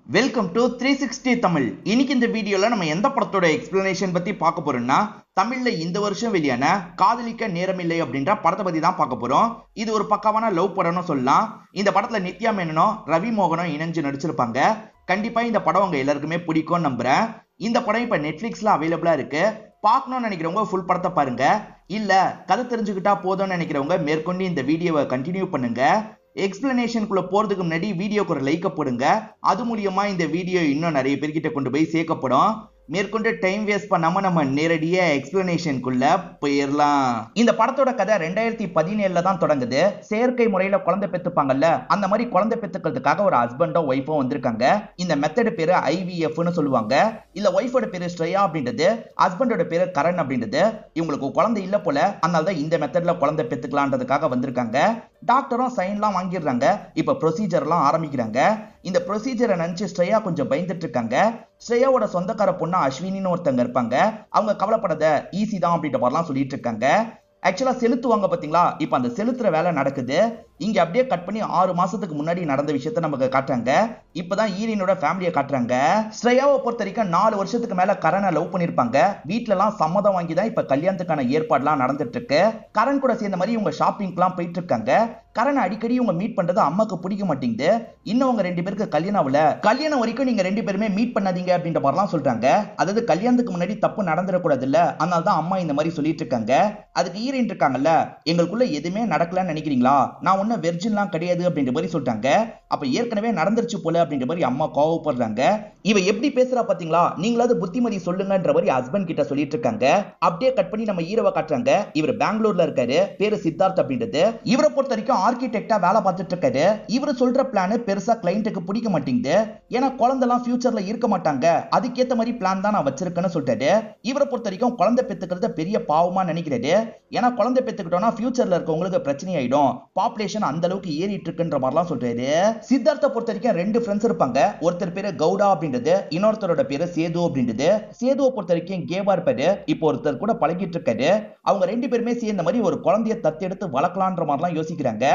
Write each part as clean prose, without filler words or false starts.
Welcome to 360 Tamil. இன்னைக்கு இந்த வீடியோல நம்ம எந்த படத்தோட எக்ஸ்பிளனேஷன் பத்தி பார்க்க போறோம்னா, தமிழ்ல இந்த வருஷம் வெளியான காதலிக்க நேரமில்லை அப்படின்ற படத்தை பத்தி தான் பார்க்க போறோம். இது ஒரு பக்காவான லவ் படம்னு சொல்லலாம். இந்த படத்துல நித்யா மேனனும் ரவி மோகனும் இணைஞ்சு நடிச்சிருப்பாங்க. கண்டிப்பா இந்த படம் உங்க எல்லாருக்குமே பிடிக்கும்னு நம்புறேன். இந்த படம் இப்ப நெட்ஃபிளிக்ஸ்ல அவைலபிளா இருக்கு. பார்க்கணும்னு நினைக்கிறவங்க ஃபுல் படத்தை பாருங்க. இல்ல கதை தெரிஞ்சுக்கிட்டா போதும்னு நினைக்கிறவங்க மேற்கொண்டு இந்த வீடியோவை கண்டினியூ பண்ணுங்க. எக்ஸ்பிளனேஷனுக்குள்ள போறதுக்கு முன்னாடி வீடியோக்கு ஒரு லைக் போடுங்க. அது மூலியமா இந்த வீடியோ இன்னும் நிறைய பேர்கிட்ட கொண்டு போய் சேர்க்கப்படும். மேற்கொண்டு டைம் வேஸ்ட் பண்ணாம நம்ம நேரடியா எக்ஸ்பிளனேஷனுக்குள்ள போயிடலாம். இந்த படத்தோட கதை 2017 தான் தொடங்குது. செயற்கை முறையில குழந்தை பெத்துப்பாங்கல்ல, அந்த மாதிரி குழந்தை பெத்துக்கிறதுக்காக ஒரு ஹஸ்பண்டும் ஒய்ஃபும் வந்திருக்காங்க. இந்த மெத்தட் பேரு IVFன்னு சொல்லுவாங்க. இல்ல ஒய்ஃபோட பேரு ஸ்ரேயா அப்படின்றது, ஹஸ்பண்டோட பேரு கரண் அப்படின்றது. இவங்களுக்கு குழந்தை இல்ல போல, அதனாலதான் இந்த மெத்தட்ல குழந்தை பெத்துக்கலான்றதுக்காக வந்திருக்காங்க. டாக்டரும் சைன்லாம் வாங்கிடுறாங்க. இப்ப ப்ரொசீஜர்லாம் ஆரம்பிக்கிறாங்க. இந்த ப்ரொசீஜரை நினைச்சு ஸ்ரேயா கொஞ்சம் பயந்துட்டு இருக்காங்க. ஸ்ரேயாவோட சொந்தக்கார பொண்ணு அஸ்வினின்னு ஒருத்தங்க இருப்பாங்க. அவங்க கவலைப்படாத, ஈஸி தான் அப்படின்ற மாதிரிலாம் சொல்லிட்டு இருக்காங்க. ஆக்சுவலா செலுத்துவாங்க பாத்தீங்களா, இப்ப அந்த செலுத்துற வேலை நடக்குது. இங்க அப்படியே கட் பண்ணி 6 மாசத்துக்கு முன்னாடி நடந்த விஷயத்த நமக்கு காட்டுறாங்க. இப்பதான் ஈரினோட ஃபேமிலியை காட்டுறாங்க. ஸ்ரேயாவை பொறுத்த வரைக்கும் 4 வருஷத்துக்கு மேல கரனை லவ் பண்ணிருப்பாங்க. வீட்டுல எல்லாம் சம்மதம் வாங்கி தான் இப்ப கல்யாணத்துக்கான ஏற்பாடுலாம் நடந்துட்டு இருக்கு. கரண் கூட சேர்ந்த மாதிரி இவங்க ஷாப்பிங்லாம் போயிட்டு இருக்காங்க. கரண் அடிக்கடி இவங்க மீட் பண்றது அம்மாக்கு பிடிக்க மாட்டேங்குது. இன்னும் உங்க 2 பேருக்கு கல்யாணம் ஆகல, கல்யாணம் வரைக்கும் நீங்க 2 பேருமே மீட் பண்ணாதீங்க அப்படின்ற மாதிரிலாம் சொல்றாங்க. அதாவது கல்யாணத்துக்கு முன்னாடி தப்பு நடந்துடக்கூடாது இல்ல, அதனால தான் அம்மா இந்த மாதிரி சொல்லிட்டு இருக்காங்க. அதுக்கு ஈரின் இருக்காங்கல்ல, எங்களுக்குள்ள எதுவுமே நடக்கலன்னு நினைக்கிறீங்களா, நான் ஒன்னும் வெர்ஜின்லாம் கிடையாது அப்படின்ற மாதிரி சொல்றாங்க. அப்ப ஏற்கனவே நடந்துருச்சு போல அப்படின்ற மாதிரி அம்மா கோவப்படுறாங்க. இவ எப்படி பேசுறா பாத்தீங்களா, நீங்களாவது புத்திமதி சொல்லுங்கன்ற மாதிரி ஹஸ்பண்ட் கிட்ட சொல்லிட்டு இருக்காங்க. அப்படியே கட் பண்ணி நம்ம ஹீரோவை காட்டுறாங்க. இவர் பெங்களூர்ல இருக்காரு, பேரு சித்தார்த் அப்படின்றது. இவரை பொறுத்த வரைக்கும் ஆர்கிடெக்டா வேலை பார்த்துட்டு இருக்காரு. இவர் சொல்ற பிளான் பெருசா கிளைண்ட்டுக்கு பிடிக்க மாட்டேங்குது. ஏன்னா குழந்தைலாம் ஃபியூச்சர்ல இருக்க மாட்டாங்க, அதுக்கேத்த மாதிரி பிளான் தான் நான் வச்சிருக்கேன்னு சொல்றாரு. இவரை பொறுத்த வரைக்கும் குழந்தை பெத்துக்கிறது பெரிய பாவமா நினைக்கிறாரு. ஏன்னா குழந்தை பெத்துக்கிட்டோம்னா ஃபியூச்சர்ல இருக்கவங்களுக்கு பிரச்சனை ஆயிடும், பாப்புலேஷன் அந்த அளவுக்கு ஏறிட்டு இருக்குன்ற மாதிரிலாம் சொல்றாரு. சித்தார்த்தை பொறுத்த வரைக்கும் 2 ஃப்ரெண்ட்ஸ் இருப்பாங்க. ஒருத்தர் பேரு கவுடா அப்படின்றது, இன்னொருத்தரோட பேரு சேது அப்படின்றது. சேதுவை பொறுத்த வரைக்கும் கேவா இருப்பாரு. இப்போ ஒருத்தர் கூட பழகிட்டு இருக்காரு. அவங்க 2 பேருமே சேர்ந்த மாதிரி ஒரு குழந்தைய தத்தெடுத்து வளர்க்கலான்ற மாதிரிலாம் யோசிக்கிறாங்க.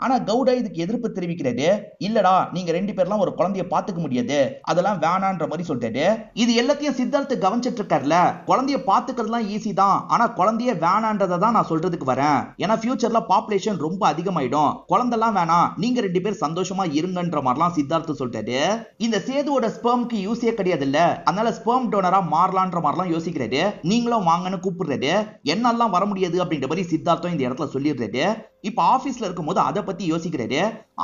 ஆனா கவுடா இதுக்கு எதிர்ப்பு தெரிவிக்கிறாரு. இல்லடா, நீங்க 2 பேர்லாம் ஒரு குழந்தைய பாத்துக்க முடியாது, அதெல்லாம் வேணான்ற மாதிரி சொல்றாரு. இது எல்லாத்தையும் சித்தார்த்து கவனிச்சிட்டு இருக்காருல, குழந்தைய பாத்துக்கிறதுலாம் ஈஸி தான், ஆனா குழந்தைய வேணான்றதை தான் நான் சொல்றதுக்கு வரேன். ஏன்னா ஃபியூச்சர்ல பாப்புலேஷன் ரொம்ப அதிகமாயிடும், குழந்தைலாம் வேணாம், நீங்க 2 பேர் சந்தோஷமா இருங்கன்ற மாதிரிலாம் சித்தார்த்து சொல்றாரு. இந்த சேதுவோட ஸ்பெர்ம்க்கு யூஸே கிடையாது இல்ல, அதனால ஸ்பெர்ம் டோனரா மாறலான்ற மாதிரிலாம் யோசிக்கிறாரு. நீங்களும் வாங்கன்னு கூப்பிடுறாரு. என்னெல்லாம் வர முடியாது அப்படின்ற மாதிரி சித்தார்த்தும் இந்த இடத்துல சொல்லிடுறாரு. இப்ப ஆபீஸ்ல இருக்கும்போது அதை பத்தி யோசிக்கிறாரு.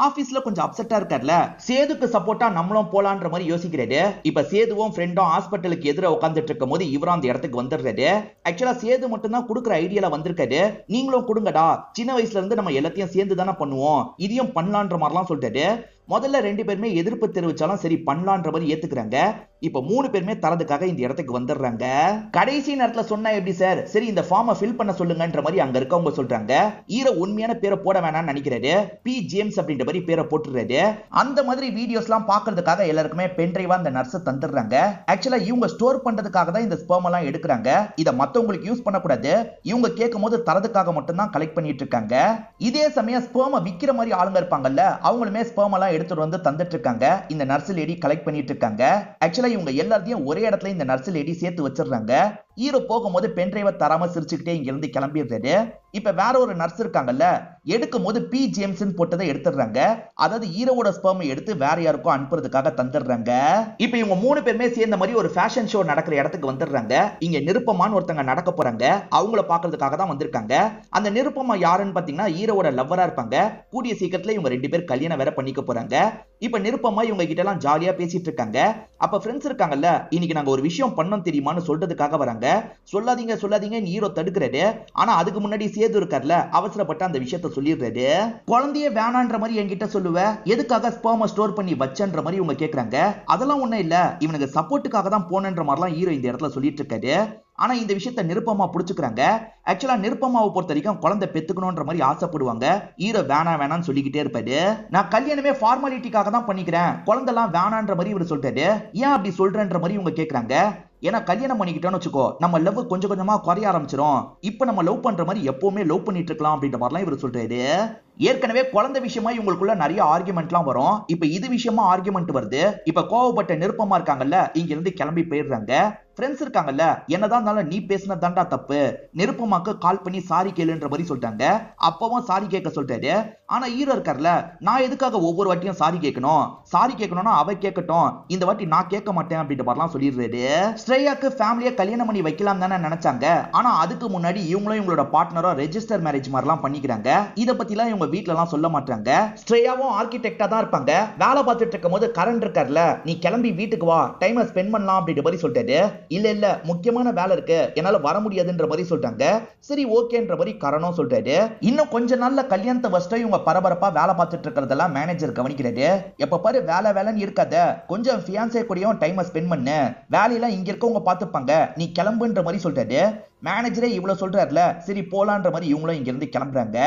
ஆபீஸ்ல கொஞ்சம் அப்செட்டா இருக்கார்ல, சேதுக்கு சப்போர்ட்டா நம்மளும் போலான்ற மாதிரி யோசிக்கிறாரு. இப்ப சேதுவும் ஃப்ரெண்டும் ஹாஸ்பிட்டலுக்கு எதிர உட்கார்ந்துட்டு இருக்கும் போது இவரும் அந்த இடத்துக்கு வந்துடுறாரு. ஆக்சுவலா சேது மட்டும் தான் கொடுக்குற ஐடியால வந்திருக்காரு. நீங்களும் கொடுங்கடா, சின்ன வயசுல இருந்து நம்ம எல்லாத்தையும் சேர்ந்து தானே பண்ணுவோம், இதையும் பண்ணலான்ற மாதிரிலாம் சொல்றாரு. முதல்ல 2 பேருமே எதிர்ப்பு தெரிவிச்சாலும் சரி பண்ணலான்ற மாதிரி ஏத்துக்கிறாங்க. இப்ப 3 பேருமே தரதுக்காக இந்த இடத்துக்கு வந்துடுறாங்க. கடைசி நேரத்துல சொன்னா எப்படி சார், சரி இந்த ஃபார்மை ஃபில் பண்ண சொல்லுங்கன்ற மாதிரி அங்க இருக்கவங்க சொல்றாங்க. ஹீரோ உண்மையான பேரை போட வேணாம்னு நினைக்கிறாரு. பி ஜேம்ஸ் அப்படின்ற மாதிரி பேரை போட்டுறாரு. அந்த மாதிரி வீடியோஸ் எல்லாம் பாக்குறதுக்காக எல்லாருக்குமே பென் டிரைவா அந்த நர்ஸ் தந்துடுறாங்க. ஆக்சுவலா இவங்க ஸ்டோர் பண்றதுக்காக தான் இந்த ஸ்பெர்ம் எல்லாம் எடுக்கிறாங்க. இத மத்தவங்களுக்கு யூஸ் பண்ணக்கூடாது, இவங்க கேட்கும் போது தரதுக்காக மட்டும் தான் கலெக்ட் பண்ணிட்டு இருக்காங்க. இதே சமயம் ஸ்பெர்மை விக்கிற மாதிரி ஆளுங்க இருப்பாங்கல்ல, அவங்களுமே ஸ்பெர்ம் எல்லாம் எடுத்துட்டு வந்து தந்துட்டு இருக்காங்க. இந்த நர்ஸ் லேடி கலெக்ட் பண்ணிட்டு இருக்காங்க. ஆக்சுவலா இவங்க எல்லாத்தையும் ஒரே இடத்துல இந்த நர்ஸ் லேடி சேர்த்து வச்சிடுறாங்க. ஹீரோ போகும்போது பென் டிரைவ தராம சிரிச்சுக்கிட்டே இங்க இருந்து கிளம்பிடுறாரு. இப்ப வேற ஒரு நர்ஸ் இருக்காங்கல்ல, எடுக்கும் போது பி ஜேம்ஸ் போட்டதை எடுத்துடுறாங்க. அதாவது ஹீரோவோட ஸ்பெர்ம் எடுத்து வேற யாருக்கும் அனுப்புறதுக்காக தந்துடுறாங்க. இப்ப இவங்க 3 பேருமே சேர்ந்த மாதிரி ஒரு ஃபேஷன் ஷோ நடக்கிற இடத்துக்கு வந்துடுறாங்க. இங்க நிருப்பமான்னு ஒருத்தங்க நடக்க போறாங்க. அவங்கள பாக்குறதுக்காக தான் வந்திருக்காங்க. அந்த நிருப்பமா யாருன்னு பாத்தீங்கன்னா ஹீரோவோட லவ்வரா இருப்பாங்க. கூடிய சீக்கிரத்துல இவங்க 2 பேர் கல்யாணம் வேற பண்ணிக்க போறாங்க. இப்ப நிருப்பமா இவங்க கிட்ட எல்லாம் ஜாலியா பேசிட்டு இருக்காங்க. அப்ப ஃப்ரெண்ட்ஸ் இருக்காங்கல்ல, இன்னைக்கு நாங்க ஒரு விஷயம் பண்ணோம் தெரியுமான்னு சொல்றதுக்காக வராங்க. சொல்லாதீங்க சொல்லாதீங்க ஹீரோ தடுக்கிறாரு. ஆனா அதுக்கு முன்னாடி சேது இருக்கார்ல, அவசரப்பட்டு அந்த விஷயத்த சொல்லிடுறாரு. குழந்தைய வேணான்ற மாதிரி என்கிட்ட சொல்லுவ, எதுக்காக ஸ்பெர்மை ஸ்டோர் பண்ணி வச்சன்ற மாதிரி இவங்க கேக்குறாங்க. அதெல்லாம் ஒண்ணும் இல்ல, இவனுக்கு சப்போர்ட்டுக்காக தான் போனன்ற மாதிரிலாம் ஹீரோ இந்த இடத்துல சொல்லிட்டு இருக்காரு. ஆனா இந்த விஷயத்த நிருப்பமா புடிச்சுக்கிறாங்க. ஆக்சுவலா நிருப்பமாவை பொறுத்த வரைக்கும் குழந்தை பெத்துக்கணும்ன்ற மாதிரி ஆசைப்படுவாங்க. ஹீரோ வேணான்னு சொல்லிக்கிட்டே இருப்பாரு. நான் கல்யாணமே ஃபார்மாலிட்டிக்காக தான் பண்ணிக்கிறேன், குழந்தைலாம் வேணான்ற மாதிரி இவர் சொல்றாரு. ஏன் அப்படி சொல்றன்ற மாதிரி இவங்க கேக்குறாங்க. ஏன்னா கல்யாணம் பண்ணிக்கிட்டோன்னு வச்சுக்கோ, நம்ம லவ் கொஞ்சம் கொஞ்சமா குறைய ஆரம்பிச்சிடும். இப்ப நம்ம லவ் பண்ற மாதிரி எப்பவுமே லவ் பண்ணிட்டு இருக்கலாம் அப்படின்ற மாதிரிலாம் இவர் சொல்றாரு. ஏற்கனவே குழந்தை விஷயமா இவங்களுக்குள்ள நிறைய ஆர்குமெண்ட்லாம் வரும். இப்ப இது விஷயமா ஆர்குமெண்ட் வருது. இப்ப கோவப்பட்ட நிருப்பமா இருக்காங்கல்ல, இங்க இருந்து கிளம்பி போயிடுறாங்க. ஃப்ரெண்ட்ஸ் இருக்காங்கல்ல, என்னதான் இருந்தாலும் நீ பேசினது தான்டா தப்பு, நிருப்பமாக்கு கால் பண்ணி சாரி கேளுன்ற மாதிரி சொல்லிட்டாங்க. அப்பவும் சாரி கேட்க சொல்லிட்டாரு. ஆனா ஹீரோ இருக்கார்ல, நான் எதுக்காக ஒவ்வொரு வாட்டியும் சாரி கேட்கணும், சாரி கேட்கணும்னா அவ கேட்கட்டும், இந்த வாட்டி நான் கேட்க மாட்டேன் அப்படின்ற மாதிரிலாம் சொல்லிடுறாரு. ஸ்ரேயாக்கு ஃபேமிலியை கல்யாணம் பண்ணி வைக்கலாம் தானே நினைச்சாங்க. ஆனா அதுக்கு முன்னாடி இவங்களும் இவங்களோட பார்ட்னரோ ரெஜிஸ்டர் மேரேஜ் மாதிரிலாம் பண்ணிக்கிறாங்க. இதை பத்திலாம் இவங்க வீட்ல எல்லாம் சொல்ல மாட்டாங்க. ஸ்ரேயாவும் ஆர்கிடெக்டா தான் இருப்பாங்க. வேலை பார்த்துட்டு இருக்கும் போது கரண்ட் இருக்கார்ல, நீ கிளம்பி வீட்டுக்கு வா, டைமை ஸ்பெண்ட் பண்ணலாம் அப்படின்ற மாதிரி சொல்லிட்டாரு. இல்ல முக்கியமான வேலை இருக்கு, என்னால வர முடியாதுன்ற மாதிரி சொல்லிட்டாங்க. சரி ஓகேன்ற மாதிரி கரணும் சொல்றாரு. இன்னும் கொஞ்ச நாள்ல கல்யாணத்தை வச்சுட்டு இவங்க பரபரப்பா வேலை பார்த்துட்டு இருக்கிறதெல்லாம் மேனேஜர் கவனிக்கிறாரு. எப்ப பாரு வேலை வேலைன்னு இருக்காத, கொஞ்சம் ஃபியான்சே கூடயும் டைமை ஸ்பெண்ட் பண்ணு, வேலையெல்லாம் இங்க இருக்கவங்க பார்த்துப்பாங்க, நீ கிளம்புன்ற மாதிரி சொல்றாரு. மேனேஜரே இவ்வளவு சொல்றாருல, சரி போலான்ற மாதிரி இவங்களும் இங்க இருந்து கிளம்புறாங்க.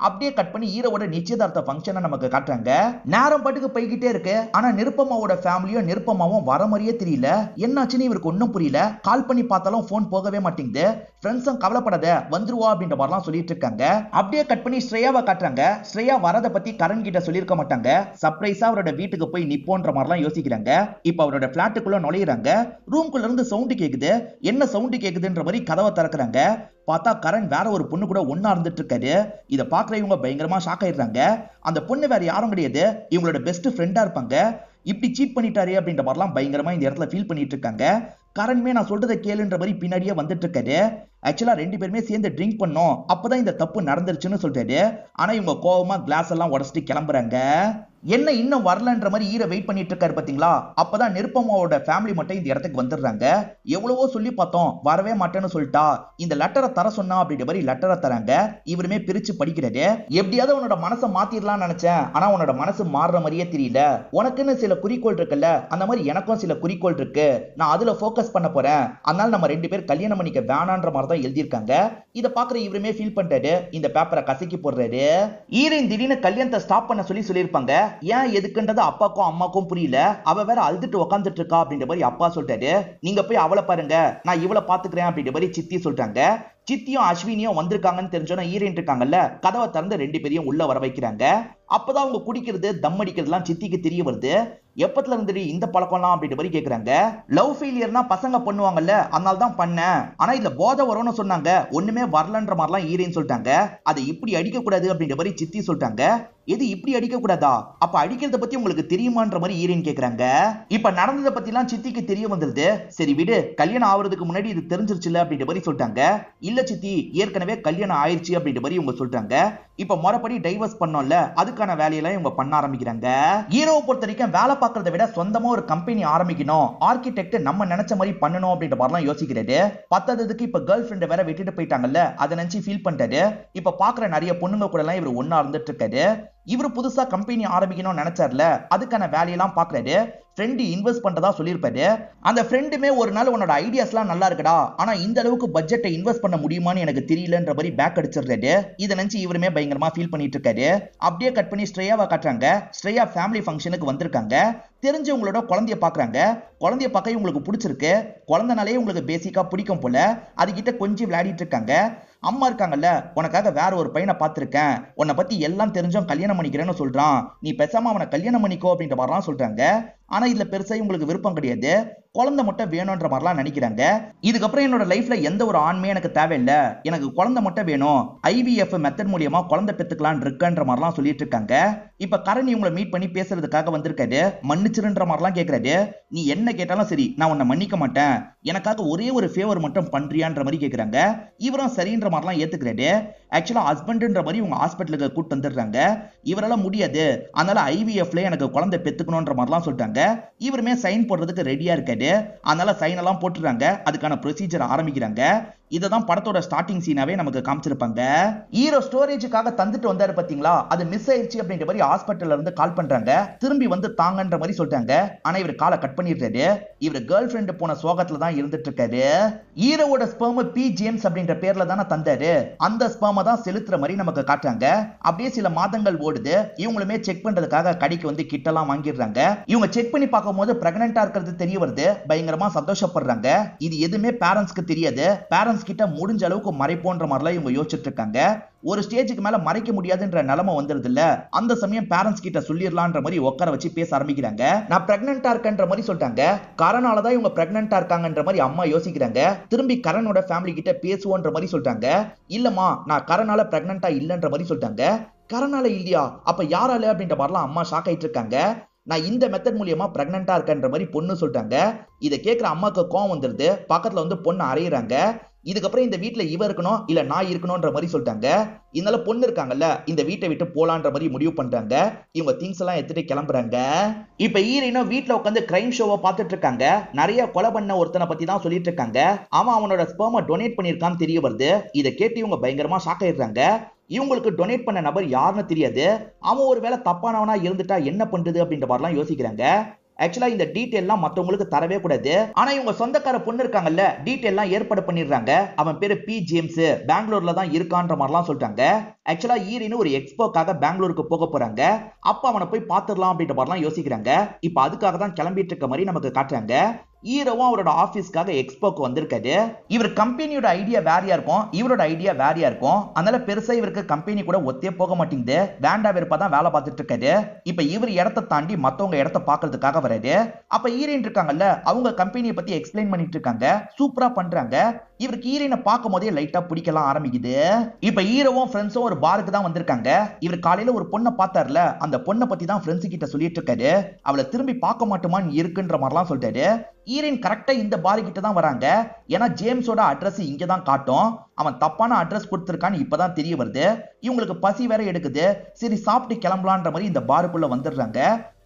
அப்படியே கட் பண்ணி ஹீரோவோட நிச்சயதார்த்த ஃபங்க்ஷனை நமக்கு காட்டுறாங்க. நேரம் பாட்டுக்கு போய்கிட்டே இருக்கு. ஆனா நிருப்பமாவோட ஃபேமிலியும் நிருப்பமாவும் வர மாதிரியே தெரியல. என்னாச்சுன்னு இவருக்கு ஒன்னும் புரியல. கால் பண்ணி பார்த்தாலும் போன் போகவே மாட்டேங்குது. ஃப்ரெண்ட்ஸும் கவலைப்படாத வந்துருவா அப்படின்ற மாதிரிலாம் சொல்லிட்டு இருக்காங்க. அப்படியே கட் பண்ணி ஸ்ரேயாவை காட்டுறாங்க. ஸ்ரேயா வரதை பத்தி கரண் கிட்ட சொல்லியிருக்க மாட்டாங்க. சர்ப்ரைஸா அவரோட வீட்டுக்கு போய் நிப்போன்ற மாதிரிலாம் யோசிக்கிறாங்க. இப்ப அவரோட பிளாட்டுக்குள்ள நுழையிறாங்க. ரூம்குள்ள இருந்து சவுண்ட் கேக்குது. என்ன சவுண்ட் கேக்குதுன்ற மாதிரி கதவை திறக்கிறாங்க. பார்த்தா கரண் வேற ஒரு பொண்ணு கூட ஒன்னா இருந்துட்டு இருக்காரு. இதை பாக்குற இவங்க பயங்கரமா ஷாக் ஆயிடுறாங்க. அந்த பொண்ணு வேற யாரும் கிடையாது, இவங்களோட பெஸ்ட் ஃப்ரெண்டா இருப்பாங்க. இப்படி சீட் பண்ணிட்டாரு அப்படின்ற மாதிரிலாம் பயங்கரமா இந்த இடத்துல ஃபீல் பண்ணிட்டு இருக்காங்க. கரண்மே நான் சொல்றதை கேளுன்ற மாதிரி பின்னாடியே வந்துட்டு இருக்காரு. ஆக்சுவலா ரெண்டு பேருமே சேர்ந்து ட்ரிங்க் பண்ணோம், அப்பதான் இந்த தப்பு நடந்துருச்சுன்னு சொல்றாரு. ஆனா இவங்க கோவமா கிளாஸ் எல்லாம் உடச்சிட்டு கிளம்புறாங்க. என்ன இன்னும் வரலன்ற மாதிரி ஹீரோ வெயிட் பண்ணிட்டு இருக்காரு பாத்தீங்களா. அப்பதான் நிருப்பமாவோட ஃபேமிலி மட்டும் இந்த இடத்துக்கு வந்துடுறாங்க. எவ்வளவோ சொல்லி பார்த்தோம், வரவே மாட்டேன்னு சொல்லிட்டா, இந்த லெட்டரை தர சொன்னா அப்படின்ற மாதிரி லெட்டரை தராங்க. இவருமே பிரிச்சு படிக்கிறாரு. எப்படியாவது உன்னோட மனசை மாத்திரலாம்னு நினைச்சேன், ஆனா உன்னோட மனசு மாறுற மாதிரியே தெரியல. உனக்குன்னு சில குறிக்கோள் இருக்குல்ல, அந்த மாதிரி எனக்கும் சில குறிக்கோள் இருக்கு, நான் அதுல போக்கஸ் பண்ண போறேன், அதனால நம்ம ரெண்டு பேர் கல்யாணம் பண்ணிக்க வேணான்ற மாதிரி தான் எழுதியிருக்காங்க. இதை பாக்குற இவருமே ஃபீல் பண்றாரு. இந்த பேப்பரை கசக்கி போடுறாரு. ஹீரோயின் திடீர்னு கல்யாணத்தை ஸ்டாப் பண்ண சொல்லியிருப்பாங்க. ஏன் எதுக்குன்றது அப்பாக்கும் அம்மாக்கும் புரியல. அவ வேற அழுதுட்டு உட்காந்துட்டு இருக்கா அப்படின்ற மாதிரி அப்பா சொல்லிட்டாரு. நீங்க போய் அவளை பாருங்க, நான் இவளை பாத்துக்கிறேன் அப்படின்ற மாதிரி சித்தி சொல்றாங்க. சித்தியும் அஸ்வினியும் வந்திருக்காங்கன்னு தெரிஞ்சோன்னா ஹீரோயின் இருக்காங்கல்ல, கதவை திறந்து ரெண்டு பேரையும் உள்ள வர வைக்கிறாங்க. அப்பதான் அவங்க குடிக்கிறது தம் அடிக்கிறதுலாம் சித்திக்கு தெரிய வருது. எப்பத்துல இருந்து இந்த பழக்கம்லாம் அப்படின்ற மாதிரி கேக்குறாங்க. லவ் ஃபெயிலியர்னா பசங்க பண்ணுவாங்கல்ல, அதனால தான் பண்ணேன், ஆனா இதுல போதை வரும்னு சொன்னாங்க, ஒண்ணுமே வரலன்ற மாதிரிலாம் ஹீரோயின் சொல்லிட்டாங்க. அதை இப்படி அடிக்க கூடாது அப்படின்ற மாதிரி சித்தி சொல்லிட்டாங்க. எது இப்படி அடிக்க கூடாதா, அப்ப அடிக்கிறத பத்தி உங்களுக்கு தெரியுமான்ற மாதிரி ஹீரோயின் கேக்குறாங்க. இப்ப நடந்ததை பத்தி எல்லாம் சித்திக்கு தெரிய வந்துருது. சரி விடு, கல்யாணம் ஆவறதுக்கு முன்னாடி இது தெரிஞ்சிருச்சுல அப்படின்ற மாதிரி சொல்லிட்டாங்க. இல்ல சித்தி, ஏற்கனவே கல்யாணம் ஆயிடுச்சு அப்படின்ற மாதிரி இவங்க சொல்றாங்க. இப்ப முறைப்படி டைவர்ஸ் பண்ணோம்ல, அதுக்கான வேலையெல்லாம் இவங்க பண்ண ஆரம்பிக்கிறாங்க. ஹீரோவை பொறுத்த வரைக்கும் வேலை பார்க்கறத விட சொந்தமா ஒரு கம்பெனி ஆரம்பிக்கணும், ஆர்கிடெக்ட் நம்ம நினைச்ச மாதிரி பண்ணணும் அப்படின்ற மாதிரிலாம் யோசிக்கிறாரு. பத்ததுக்கு இப்ப கேர்ள் ஃபிரெண்ட் வேற விட்டுட்டு போயிட்டாங்கல்ல, அதை நினைச்சு ஃபீல் பண்றாரு. இப்ப பாக்குற நிறைய பொண்ணுங்க கூட எல்லாம் இவர் ஒன்னா இருந்துட்டு இருக்காரு. இவர் புதுசா கம்பெனி ஆரம்பிக்கணும்னு நினைச்சார்ல, அதுக்கான வேலையெல்லாம் பாக்குறாரு. ஃப்ரெண்ட் இன்வெஸ்ட் பண்றதா சொல்லியிருப்பாரு. அந்த ஃப்ரெண்டுமே ஒரு நாள் உன்னோட ஐடியாஸ்லாம் நல்லா இருக்குடா, ஆனா இந்த அளவுக்கு பட்ஜெட்டை இன்வெஸ்ட் பண்ண முடியுமான்னு எனக்கு தெரியலன்ற மாதிரி பேக் அடிச்சிடுறாரு. இதை நினைச்சு இவருமே பயங்கரமா ஃபீல் பண்ணிட்டு இருக்காரு. அப்படியே கட் பண்ணி ஸ்ரேயாவை காட்டுறாங்க. ஸ்ரேயா ஃபேமிலி ஃபங்க்ஷனுக்கு வந்திருக்காங்க. தெரிஞ்சவங்களோட குழந்தைய பாக்குறாங்க. குழந்தைய பார்க்க உங்களுக்கு பிடிச்சிருக்கு. குழந்தைனாலே உங்களுக்கு பேசிக்கா பிடிக்கும் போல. அதுகிட்ட கொஞ்சம் விளையாடிட்டு இருக்காங்க. அம்மா இருக்காங்கல்ல, உனக்காக வேற ஒரு பையனை பார்த்திருக்கேன், உன்னை பத்தி எல்லாம் தெரிஞ்சும் கல்யாணம் பண்ணிக்கிறேன்னு சொல்றான், நீ பேசாம அவனை கல்யாணம் பண்ணிக்கோ அப்படின்ற மாதிரிலாம் சொல்றாங்க. ஆனா இதுல பெருசா உங்களுக்கு விருப்பம் கிடையாது, குழந்தை மட்டும் வேணும்ன்ற மாதிரிலாம் நினைக்கிறாங்க. இதுக்கப்புறம் என்னோட லைஃப்ல எந்த ஒரு ஆண்மையும் எனக்கு தேவையில்லை, எனக்கு குழந்தை மட்டும் வேணும், IVF மெத்தட் மூலியமா குழந்தை பெத்துக்கலாம் இருக்குன்ற மாதிரிலாம் சொல்லிட்டு இருக்காங்க. இப்ப கரண் இவங்களை மீட் பண்ணி பேசுறதுக்காக வந்திருக்காரு. மன்னிச்சிருன்ற மாதிரிலாம் கேட்கறாரு. நீ என்ன கேட்டாலும் சரி, நான் உன்னை மன்னிக்க மாட்டேன், எனக்காக ஒரே ஒரு ஃபேவர் மட்டும் பண்றியான்ற மாதிரி கேட்கறாங்க. இவரும் சரின்ற மாதிரிலாம் ஏத்துக்கிறாரு. ஆக்சுவலா ஹஸ்பண்ட்ன்ற மாதிரி உங்க ஹாஸ்பிட்டலுக்கு கூட்டு வந்துடுறாங்க. இவரால முடியாது, அதனால IVFல எனக்கு குழந்தை பெத்துக்கணும்ன்ற மாதிரிலாம் சொல்லிட்டாங்க. இவருமே சைன் போடுறதுக்கு ரெடியா இருக்காரு. அதனால சைன் எல்லாம் போட்டுறாங்க. அதுக்கான ப்ரொசீஜர் ஆரம்பிக்கிறாங்க. இததான் படத்தோட ஸ்டார்டிங் சீனாவே நமக்கு காமிச்சிருப்பாங்க. ஹீரோ ஸ்டோரேஜுக்காக தந்துட்டு வந்தாரு பாத்தீங்களா, அது மிஸ் ஆயிடுச்சு அப்படின்ற மாதிரி ஹாஸ்பிட்டல்ல இருந்து கால் பண்றாங்க. திரும்பி வந்து தாங்கன்ற மாதிரி சொல்றாங்க. ஆனா இவர் காலை கட் பண்ணிடுறாரு. இவர் கேர்ள் ஃபிரெண்ட் போன சோகத்துல தான் இருந்துட்டு இருக்காரு. ஹீரோவோட ஸ்பெர்ம் P. ஜேம்ஸ் அப்படின்ற பேர்ல தானே தந்தாரு, அந்த ஸ்பெர்மை தான் செலுத்துற மாதிரி நமக்கு காட்டுறாங்க. அப்படியே சில மாதங்கள் ஓடுது. இவங்களுமே செக் பண்றதுக்காக கடைக்கு வந்து கிட்டலாம் வாங்கிடுறாங்க. இவங்க செக் பண்ணி பார்க்கும்போது பிரெக்னெண்டா இருக்கிறது தெரிய வருது. பயங்கரமா சந்தோஷப்படுறாங்க. இது எதுவுமே பேரண்ட்ஸ்க்கு தெரியாது. பேரண்ட்ஸ் பேரண்ட்ஸ் கிட்ட முடிஞ்ச அளவுக்கு மறைப்போன்ற மாதிரிலாம் இவங்க யோசிச்சுட்டு இருக்காங்க. ஒரு ஸ்டேஜுக்கு மேல மறைக்க முடியாதுன்ற நிலைமை வந்துருது இல்ல, அந்த சமயம் பேரண்ட்ஸ் கிட்ட சொல்லிடலான்ற மாதிரி உட்கார வச்சு பேச ஆரம்பிக்கிறாங்க. நான் பிரெக்னெண்டா இருக்கேன்ற மாதிரி சொல்லிட்டாங்க. கரனால தான் இவங்க பிரெக்னெண்டா இருக்காங்கன்ற மாதிரி அம்மா யோசிக்கிறாங்க. திரும்பி கரனோட ஃபேமிலி கிட்ட பேசுவோன்ற மாதிரி சொல்லிட்டாங்க. இல்லம்மா நான் கரனால பிரெக்னெண்டா இல்லன்ற மாதிரி சொல்லிட்டாங்க. கரனால இல்லையா, அப்ப யாரால அப்படின்ற மாதிரிலாம் அம்மா ஷாக் ஆயிட்டு இருக்காங்க. நான் இந்த மெத்தட் மூலியமா பிரெக்னெண்டா இருக்கன்ற மாதிரி பொண்ணு சொல்லிட்டாங்க. இதை கேட்கிற அம்மாக்கு கோவம் வந்துருது. பக்கத்துல வந்து பொண்ணு அறையிறாங்க. இதுக்கப்புறம் இந்த வீட்டுல இவ இருக்கணும் இல்ல நான் இருக்கணும்ன்ற மாதிரி சொல்லிட்டாங்க. இதனால பொண்ணு இருக்காங்கல்ல, இந்த வீட்டை விட்டு போலான்ற மாதிரி முடிவு பண்றாங்க. இவங்க திங்ஸ் எல்லாம் எடுத்துட்டு கிளம்புறாங்க. இப்ப ஹீரோயினும் வீட்டுல உட்காந்து கிரைம் ஷோவை பார்த்துட்டு இருக்காங்க. நிறைய கொலை பண்ண ஒருத்தனை பத்தி தான் சொல்லிட்டு இருக்காங்க. அவனோட ஸ்பெர்மை டொனேட் பண்ணிருக்கான்னு தெரிய வருது. இதை கேட்டு இவங்க பயங்கரமா ஷாக் ஆயிடுறாங்க. இவங்களுக்கு டொனேட் பண்ண நபர் யாருன்னு தெரியாது. அவன் ஒரு வேளை தப்பானவனா இருந்துட்டா என்ன பண்றது அப்படின்ற மாதிரிலாம் யோசிக்கிறாங்க. ஆக்சுவலா இந்த டீடைல்லாம் மத்தவங்களுக்கு தரவே கூடாது. ஆனா இவங்க சொந்தக்கார பொண்ணு இருக்காங்கல்ல, டீடைல்லாம் ஏற்பாடு பண்ணிடுறாங்க. அவன் பேரு பி ஜேம்ஸ், பெங்களூர்ல தான் இருக்கான்ற மாதிரிலாம் சொல்லிட்டாங்க. ஆக்சுவலா ஈரின்னு ஒரு எக்ஸ்போக்காக பெங்களூருக்கு போக போறாங்க. அப்ப அவனை போய் பாத்துடலாம் அப்படின்ற மாதிரிலாம் யோசிக்கிறாங்க. இப்ப அதுக்காக தான் கிளம்பிட்டு இருக்க மாதிரி நமக்கு காட்டுறாங்க. ஹீரோவும் அவரோட ஆபீஸ்க்காக எக்ஸ்போக்கு வந்திருக்காரு. இவர் கம்பெனியோட ஐடியா வேறையா இருக்கும், இவரோட ஐடியா வேறையா இருக்கும். அதனால பெருசா இவருக்கு கம்பெனி கூட ஒத்தே போக மாட்டேங்குது. வேண்டா வெறுப்பா தான் வேலை பார்த்துட்டு இருக்காரு. இப்ப இவர் இடத்தை தாண்டி மத்தவங்க இடத்தை பாக்குறதுக்காக வராரு. அப்ப ஹீரோயின் இருக்காங்கல்ல, அவங்க கம்பெனியை பத்தி எக்ஸ்பிளைன் பண்ணிட்டு இருக்காங்க. சூப்பரா பண்றாங்க. இவருக்கு ஹீரோயினை பார்க்கும் போதே லைட்டா பிடிக்கலாம் ஆரம்பிக்குது. இப்ப ஹீரோவும் ஃப்ரெண்ட்ஸும் ஒரு பாருக்கு தான் வந்திருக்காங்க. இவர் காலையில ஒரு பொண்ணை பார்த்தார்ல, அந்த பொண்ணை பத்தி தான் ஃப்ரெண்ட்ஸ் கிட்ட சொல்லிட்டு இருக்காரு. அவளை திரும்பி பார்க்க மாட்டோமான்னு இருக்குன்ற மாதிரிலாம் சொல்லிட்டாரு. ஹீரோயின் கரெக்டா இந்த பாரு கிட்ட தான் வராங்க. ஏன்னா ஜேம்ஸோட அட்ரஸ் இங்க தான் காட்டும். அவன் தப்பான அட்ரஸ் கொடுத்திருக்கான்னு இப்பதான் தெரிய வருது. இவங்களுக்கு பசி வேற எடுக்குது. சரி சாப்பிட்டு கிளம்பலான்ற மாதிரி இந்த பாருக்குள்ள வந்துடுறாங்க.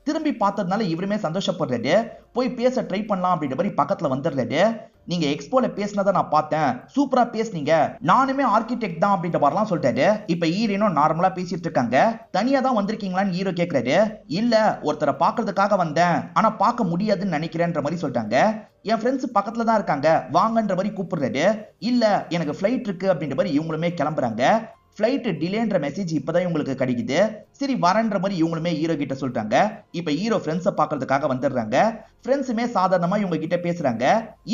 திரும்பி பார்த்ததுனால இவருமே சந்தோஷப்படுறாரு. போய் பேச ட்ரை பண்ணலாம் அப்படின்ற மாதிரி பக்கத்துல வந்துடுறாரு. நீங்க எக்ஸ்போல பேசினதை நான் பார்த்தேன், சூப்பரா பேசுனீங்க, நானுமே ஆர்கிடெக்ட் தான் அப்படின்ற மாதிரிலாம் சொல்லிட்டாரு. இப்ப ஹீரோனும் நார்மலா பேசிட்டு இருக்காங்க. தனியா தான் வந்திருக்கீங்களான்னு ஹீரோ கேக்குறாரு. இல்ல ஒருத்தரை பாக்குறதுக்காக வந்தேன், ஆனா பார்க்க முடியாதுன்னு நினைக்கிறேன்ற மாதிரி சொல்லிட்டாங்க. என் ஃப்ரெண்ட்ஸ் பக்கத்துல தான் இருக்காங்க, வாங்கன்ற மாதிரி கூப்பிடுறாரு. இல்ல எனக்கு ஃபிளைட் இருக்கு அப்படின்ற மாதிரி இவங்களுமே கிளம்புறாங்க. ஃபிளைட் டிலேன்ற மெசேஜ் இப்பதான் இவங்களுக்கு கிடைக்குது. சரி வரன்ற மாதிரி இவங்களுமே ஹீரோ கிட்ட சொல்றாங்க. இப்ப ஹீரோ ஃப்ரெண்ட்ஸை பாக்குறதுக்காக வந்துடுறாங்க. ஃப்ரெண்ட்ஸுமே சாதாரணமா இவங்க கிட்ட பேசுறாங்க.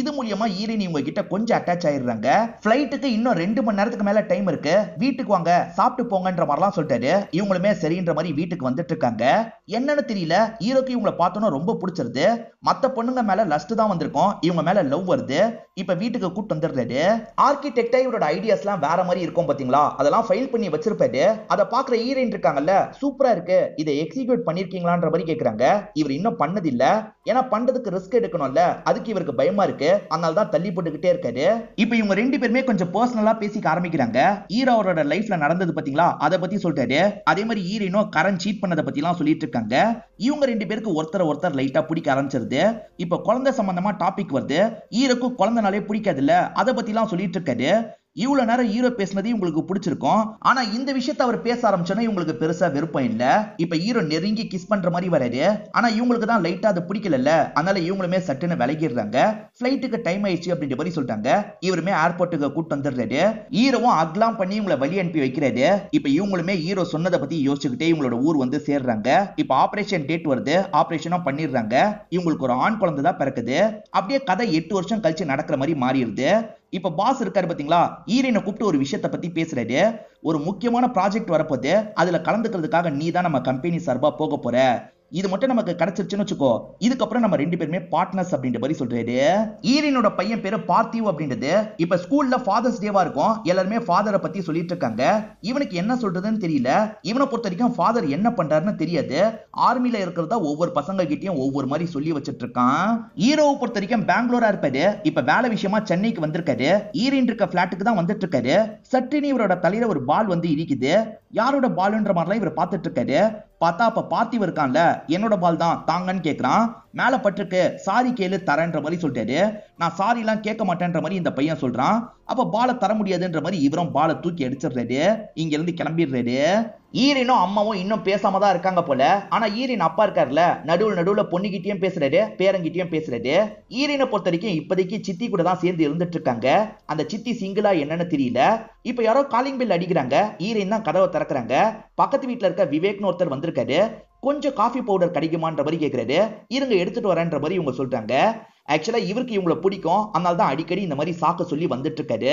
இது மூலியமா ஹீரோயின் இவங்க கிட்ட கொஞ்சம் அட்டாச் ஆயிடுறாங்க. ஃபிளைட்டுக்கு இன்னும் 2 மணி நேரத்துக்கு மேல டைம் இருக்கு, வீட்டுக்கு வாங்க சாப்பிட்டு போங்கன்ற மாதிரிலாம் சொல்லிட்டாரு. இவங்களுமே சரின்ற மாதிரி வீட்டுக்கு வந்துட்டு இருக்காங்க. என்னன்னு தெரியல, ஹீரோக்கு இவங்களை பார்த்தோன்னா ரொம்ப பிடிச்சிருது. மத்த பொண்ணுங்க மேல லஸ்ட் தான் வந்திருக்கும், இவங்க மேல லவ் வருது. இப்ப வீட்டுக்கு கூட்டு வந்துடுறாரு. ஆர்கிடெக்டா இவரோட ஐடியாஸ் எல்லாம் வேற மாதிரி இருக்கும் பாத்தீங்களா, அதெல்லாம் ஃபைல் பண்ணி வச்சிருப்பாரு. அதை பாக்குற ஹீரோயின் இருக்காங்கல்ல, சூப்பரா இருக்கு, இதை எக்ஸிக்யூட் பண்ணிருக்கீங்களான்ற மாதிரி கேக்குறாங்க. இவர் இன்னும் பண்ணது இல்ல, ஏன்னா பண்றதுக்கு ரிஸ்க் எடுக்கணும்ல, அதுக்கு இவருக்கு பயமா இருக்கு. அதனால தான் தள்ளி போட்டுக்கிட்டே இருக்காரு. இப்போ இவங்க ரெண்டு பேருமே கொஞ்சம் பர்சனலா பேசிக்க ஆரம்பிக்கிறாங்க. ஹீரோ அவரோட லைஃப்ல நடந்தது பாத்தீங்களா, அதை பத்தி சொல்றாரு. அதே மாதிரி ஹீரோயினும் கரண் சீட் பண்ணதை பத்தி எல்லாம் சொல்லிட்டு இருக்காங்க. இவங்க ரெண்டு பேருக்கு ஒருத்தர் லைட்டா பிடிக்க ஆரம்பிச்சிருது. இப்ப குழந்தை சம்பந்தமா டாபிக் வருது. ஹீரோக்கு குழந்தைனாலே பிடிக்காது இல்ல, அதை பத்தி எல்லாம் சொல்லிட்டு இருக்காரு. இவ்வளவு நேரம் ஹீரோ பேசினது உங்களுக்கு பிடிச்சிருக்கும், ஆனா இந்த விஷயத்தை அவர் பேச ஆரம்பிச்சோன்னா இவங்களுக்கு பெருசா விருப்பம் இல்ல. இப்ப ஹீரோ நெருங்கி கிஸ் பண்ற மாதிரி வராரு. ஆனா இவங்களுக்கு தான் லைட்டா அது பிடிக்கல, அதனால இவங்களுமே சட்டுன்னு விலகிடுறாங்க. ஃபிளைட்டுக்கு டைம் ஆயிடுச்சு அப்படின்ற மாதிரி சொல்லிட்டாங்க. இவருமே ஏர்போர்ட்டுக்கு கூட்டு வந்துடுறாரு. ஹீரோவும் அக்லாம் பண்ணி இவங்களை வழி அனுப்பி வைக்கிறாரு. இப்ப இவங்களுமே ஹீரோ சொன்னதை பத்தி யோசிச்சுக்கிட்டே இவங்களோட ஊர் வந்து சேர்றாங்க. இப்ப ஆபரேஷன் டேட் வருது, ஆபரேஷனும் பண்ணிடுறாங்க. இவங்களுக்கு ஒரு ஆண் குழந்தை தான் பிறக்குது. அப்படியே கதை 8 வருஷம் கழிச்சு நடக்கிற மாதிரி மாறிடுது. இப்ப பாஸ் இருக்காரு பாத்தீங்களா, ஹீரோயினை கூப்பிட்டு ஒரு விஷயத்தை பத்தி பேசுறாரு. ஒரு முக்கியமான ப்ராஜெக்ட் வரப்போது, அதுல கலந்துக்கிறதுக்காக நீ தான் நம்ம கம்பெனி சார்பா போக போற, இது மட்டும் நமக்கு கிடைச்சிருச்சுன்னு வச்சுக்கோ, இதுக்கப்புறம் நம்ம ரெண்டு பேருமே பார்ட்னர்ஸ் அப்படின்ற மாதிரி சொல்றாரு. ஹீரோயினோட பையன் பேரு பார்த்திவ் அப்படின்றது. இப்ப ஸ்கூல்ல ஃபாதர்ஸ் டேவா இருக்கும், எல்லாருமே ஃபாதரை பத்தி சொல்லிட்டு இருக்காங்க. இவனுக்கு என்ன சொல்றதுன்னு தெரியல. இவனை பொறுத்த வரைக்கும் ஃபாதர் என்ன பண்றாருன்னு தெரியாது. ஆர்மில இருக்கிறதா ஒவ்வொரு பசங்க கிட்டயும் ஒவ்வொரு மாதிரி சொல்லி வச்சிட்டு இருக்கான். ஹீரோவை பொறுத்த வரைக்கும் பெங்களூரா இருப்பாரு. இப்ப வேலை விஷயமா சென்னைக்கு வந்திருக்காரு. ஹீரோயின் இருக்க பிளாட்டுக்கு தான் வந்துட்டு இருக்காரு. சட்டுன்னு இவரோட தலையில ஒரு பால் வந்து இடிக்குது. யாரோட பால்ன்ற மாதிரிலாம் இவர் பார்த்துட்டு இருக்காரு. பார்த்தா அப்ப பார்த்திவ் இருக்கான்ல, என்னோட பால் தான் தாங்கன்னு கேக்குறான். மேல பட்டிருக்கு, சாரி கேளு தரேன்ற மாதிரி சொல்லிட்டாரு. நான் சாரி எல்லாம் கேட்க மாட்டேன்ற மாதிரி இந்த பையன் சொல்றான். அப்ப பாலை தர முடியாதுன்ற மாதிரி இவரும் பாலை தூக்கி அடிச்சிடுறாரு. இங்க இருந்து கிளம்பிடுறாரு. ஈரினும் அம்மாவும் இன்னும் பேசாம தான் இருக்காங்க போல. ஆனா ஈரின் அப்பா இருக்காருல, நடுவுல பொண்ணுகிட்டயும் பேசுறாரு, பேரங்கிட்டயும் பேசுறாரு. ஈரினை பொறுத்த வரைக்கும் இப்போதைக்கு சித்தி கூட தான் சேர்ந்து இருந்துட்டு இருக்காங்க. அந்த சித்தி சிங்கிளா என்னன்னு தெரியல. இப்ப யாரோ காலிங் பெல் அடிக்கிறாங்க. ஈரின் தான் கதவை திறக்கிறாங்க. பக்கத்து வீட்டுல இருக்க விவேக்னு ஒருத்தர் வந்திருக்காரு. கொஞ்சம் காஃபி பவுடர் கிடைக்குமான்ற மாதிரி கேட்கிறாரு. இருங்க எடுத்துட்டு வரேன்ற மாதிரி இவங்க சொல்றாங்க. ஆக்சுவலா இவருக்கு இவங்களை பிடிக்கும், அதனால தான் அடிக்கடி இந்த மாதிரி சாக்க சொல்லி வந்துட்டு இருக்காரு.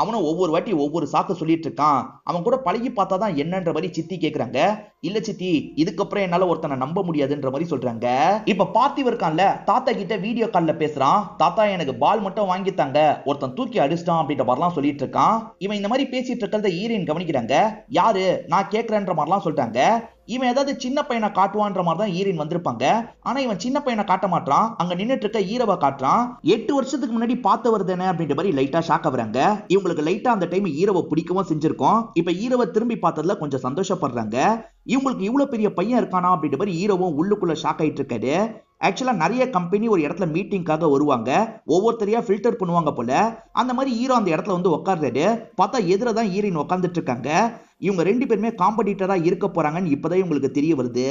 அவனும் ஒவ்வொரு வாட்டி ஒவ்வொரு சாக்கு சொல்லிட்டு இருக்கான். அவன் கூட பழகி பார்த்தாதான் என்னன்ற மாதிரி சித்தி கேக்குறாங்க. இல்ல சித்தி, இதுக்கப்புறம் என்னால ஒருத்தனை நம்ப முடியாதுன்ற மாதிரி சொல்றாங்க. இப்ப பார்த்திவ் இருக்கான்ல, தாத்தா கிட்ட வீடியோ கால்ல பேசுறான். தாத்தா எனக்கு பால் மட்டும் வாங்கித்தாங்க, ஒருத்தன் தூக்கி அடிச்சிட்டான் அப்படின்ற மாதிரிலாம் சொல்லிட்டு இருக்கான். இவன் இந்த மாதிரி பேசிட்டு இருக்கிறத ஹீரோயின் கவனிக்கிறாங்க. யாரு, நான் கேட்கிறேன்ற மாதிரிலாம் சொல்றாங்க. இவன் ஏதாவது சின்ன பையனை காட்டுவான்ற மாதிரி தான் ஹீரோயின் வந்திருப்பாங்க. ஆனா இவன் சின்ன பையனை காட்ட மாட்டான், அங்க நின்னுட்டு இருக்க ஹீரோவை காட்டுறான். 8 வருஷத்துக்கு முன்னாடி பார்த்து வருதுன்னு அப்படின்ற மாதிரி லைட்டா ஷாக் ஆகுறாங்க. இவங்களுக்கு லைட்டா அந்த டைம் ஹீரோவை பிடிக்கவும் செஞ்சிருக்கோம். இப்ப ஹீரோவை திரும்பி பார்த்ததுல கொஞ்சம் சந்தோஷப்படுறாங்க. இவங்களுக்கு இவ்வளவு பெரிய பையன் இருக்கானா அப்படின்ற மாதிரி ஹீரோவும் உள்ளுக்குள்ள ஷாக் ஆயிட்டு இருக்காரு. ஆக்சுவலா நிறைய கம்பெனி ஒரு இடத்துல மீட்டிங்காக வருவாங்க, ஒவ்வொருத்தரையா ஃபில்டர் பண்ணுவாங்க போல. அந்த மாதிரி ஹீரோ அந்த இடத்துல வந்து உட்கார்றாரு. பார்த்தா எதிர தான் ஹீரோயின் உட்கார்ந்துட்டு இருக்காங்க. இவங்க 2 பேருமே காம்படிட்டரா இருக்க போறாங்கன்னு இப்பதான் உங்களுக்கு தெரிய வருது.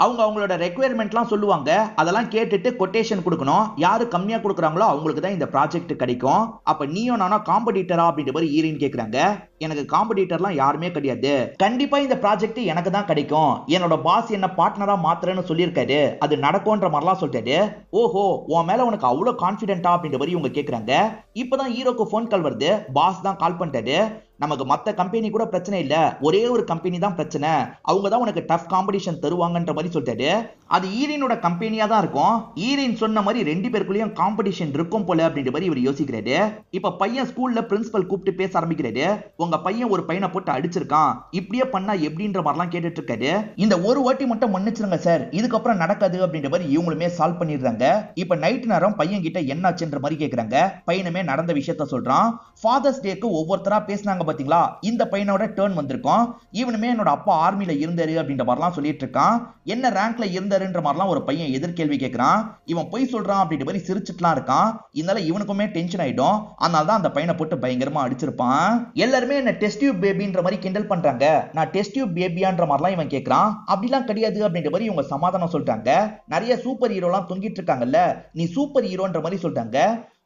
அவங்க அவங்களோட ரெக்குயர்மெண்ட்லாம் சொல்லுவாங்க. அதெல்லாம் கேட்டுட்டு கொட்டேஷன் கொடுக்கணும். யாரு கம்மியா கொடுக்குறாங்களோ அவங்களுக்கு தான் இந்த ப்ராஜெக்ட் கிடைக்கும். அப்ப நீயும் நானா காம்படிட்டரா அப்படின்ற மாதிரி ஹீரோயின் கேக்குறாங்க. எனக்கு காம்படிட்டர்லாம் யாருமே கிடையாது, கண்டிப்பா இந்த ப்ராஜெக்ட் எனக்கு தான் கிடைக்கும். என்னோட பாஸ் என்ன பார்ட்னரா மாத்துறேன்னு சொல்லியிருக்காரு, அது நடக்கும்ன்ற மாதிரிலாம் சொல்லிட்டாரு. ஓஹோ, உன் மேல உனக்கு அவ்வளவு கான்பிடென்டா அப்படின்ற மாதிரி இவங்க கேக்குறாங்க. இப்பதான் ஹீரோக்கு போன் கால் வருது. பாஸ் தான் கால் பண்ணிட்டாரு. நமக்கு மத்த கம்பெனி கூட பிரச்சனை இல்ல, ஒரே ஒரு கம்பெனி தான் பிரச்சனை, அவங்க தான் உனக்கு டஃப் காம்படிஷன் தருவாங்கன்ற மாதிரி சொல்லிட்டாரு. அது ஈரினோட கம்பெனியா தான் இருக்கும். ஈரின் சொன்ன மாதிரி 2 பேருக்குள்ளேயும் காம்படிஷன் இருக்கும் போல அப்படின்ற மாதிரி இவர் யோசிக்கிறாரு. இப்ப பையன் ஸ்கூல்ல பிரின்சிபல் கூப்பிட்டு பேச ஆரம்பிக்கிறாரு. உங்க பையன் ஒரு பையனை போட்டு அடிச்சிருக்கான், இப்படியே பண்ணா எப்படின்ற மாதிரிலாம் கேட்டுட்டு இருக்காரு. இந்த ஒரு வாட்டி மட்டும் மன்னிச்சிருங்க சார், இதுக்கப்புறம் நடக்காது அப்படின்ற மாதிரி இவங்களுமே சால்வ் பண்ணிடுறாங்க. இப்ப நைட் நேரம் பையன் கிட்ட என்னாச்சுன்ற மாதிரி கேக்குறாங்க. பையனுமே நடந்த விஷயத்த சொல்றான். ஃபாதர்ஸ் டேக்கு ஒவ்வொருத்தரா பேசினாங்க பாத்தீங்களா, இந்த பையனோட டர்ன் வந்திருக்கும். இவனுமே என்னோட அப்பா ஆர்மில இருந்தாரு அப்படின்ற மாதிரிலாம் சொல்லிட்டு இருக்கான். என்ன ரேங்க்ல இருந்தாருன்ற மாதிரிலாம் ஒரு பையன் எதிர்கேள்வி கேட்கிறான். இவன் போய் சொல்றான் அப்படின்ற மாதிரி சிரிச்சுட்டுலாம் இருக்கான். இதனால இவனுக்குமே டென்ஷன் ஆயிடும். அதனால தான் அந்த பையனை போட்டு பயங்கரமா அடிச்சிருப்பான். எல்லாருமே என்ன டெஸ்ட் டியூப் பேபின்ற மாதிரி கிண்டல் பண்றாங்க. நான் டெஸ்ட் டியூப் பேபியான்ற மாதிரிலாம் இவன் கேட்கிறான். அப்படிலாம் கிடையாது அப்படின்ற மாதிரி இவங்க சமாதானம் சொல்றாங்க. நிறைய சூப்பர் ஹீரோலாம் தொங்கிட்டு இருக்காங்கல்ல, நீ சூப்பர் ஹீரோன்ற மாதிரி சொல்றாங்க.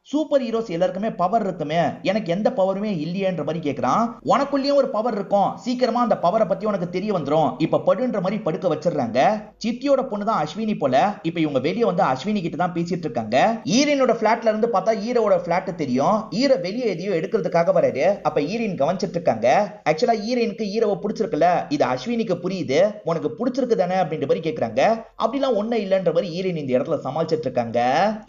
சூப்பர் ஹீரோஸ் எல்லாருக்குமே பவர் இருக்குமே, எனக்கு எந்த பவருமே இல்லையேன்ற மாதிரி கேக்குறான். உனக்குள்ளேயும் ஒரு பவர் இருக்கும், சீக்கிரமா அந்த பவரை பத்தி உனக்கு தெரிய வந்துரும், இப்ப படுன்ற மாதிரி படுக்க வச்சிடுறாங்க. சித்தியோட பொண்ணு தான் அஸ்வினி போல. இப்ப இவங்க வெளியே வந்து அஸ்வினி கிட்ட தான் பேசிட்டு இருக்காங்க. ஈரனோட பிளாட்ல இருந்து பார்த்தா ஈரோட பிளாட் தெரியும். ஈர வெளியே எதையோ எடுக்கிறதுக்காக வராரு. அப்ப ஈரின் கவனிச்சிட்டு இருக்காங்க. ஆக்சுவலா ஈரனுக்கு ஈரோவை பிடிச்சிருக்குல்ல, இது அஸ்வினிக்கு புரியுது, உனக்கு பிடிச்சிருக்கு தானே அப்படின்ற மாதிரி கேக்குறாங்க. அப்படிலாம் ஒண்ணு இல்லன்ற மாதிரி ஈரன் இந்த இடத்துல சமாளிச்சிட்டு இருக்காங்க.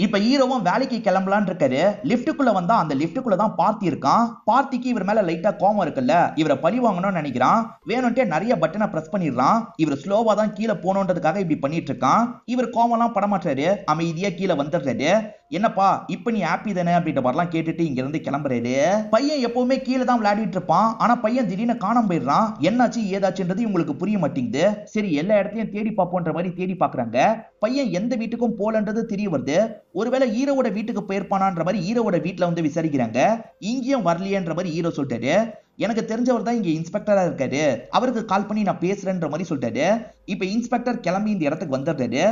இப்ப ஈரோவும் வேலைக்கு கிளம்பலான்னு இருக்க. லிப்டுக்குள்ள வந்தா அந்த லிப்டுக்குள்ள தான் பார்த்தி இருக்கான். பார்த்திக்கு இவர் மேல லைட்டா கோவம் இருக்குல்ல, இவரை பழி வாங்கணும்னு நினைக்கிறான். வேணும்ட்டே நிறைய பட்டனை பிரஸ் பண்ணிடுறான். இவர் ஸ்லோவா தான் கீழே போகணுன்றதுக்காக இப்படி பண்ணிட்டு இருக்கான். இவர் கோவம்லாம் படமாட்டாரு, அமைதியா கீழே வந்துடுறாரு. என்னப்பா இப்ப நீ ஹாப்பி தானே அப்படின்ற மாதிரிலாம் கேட்டுட்டு இங்க இருந்து கிளம்புறாரு. பையன் எப்பவுமே கீழே தான் விளையாடிட்டு இருப்பான். ஆனா பையன் திடீர்னு காணாம போயிடுறான். என்னாச்சு ஏதாச்சுன்றது உங்களுக்கு புரிய மாட்டேங்குது. சரி எல்லா இடத்தையும் தேடி பார்ப்போன்ற மாதிரி தேடி பாக்குறாங்க. பையன் எந்த வீட்டுக்கும் போலன்றது தெரிய வருது. ஒருவேளை ஹீரோவோட வீட்டுக்கு போயிருப்பானான்ற மாதிரி ஹீரோவோட வீட்டுல வந்து விசாரிக்கிறாங்க. இங்கேயும் வரலையன்ற மாதிரி ஹீரோ சொல்லிட்டாரு. எனக்கு தெரிஞ்சவர் தான் இங்க இன்ஸ்பெக்டரா இருக்காரு, அவருக்கு கால் பண்ணி நான் பேசுறேன்ற மாதிரி சொல்லிட்டாரு. இப்ப இன்ஸ்பெக்டர் கிளம்பி இந்த இடத்துக்கு வந்துடுறாரு.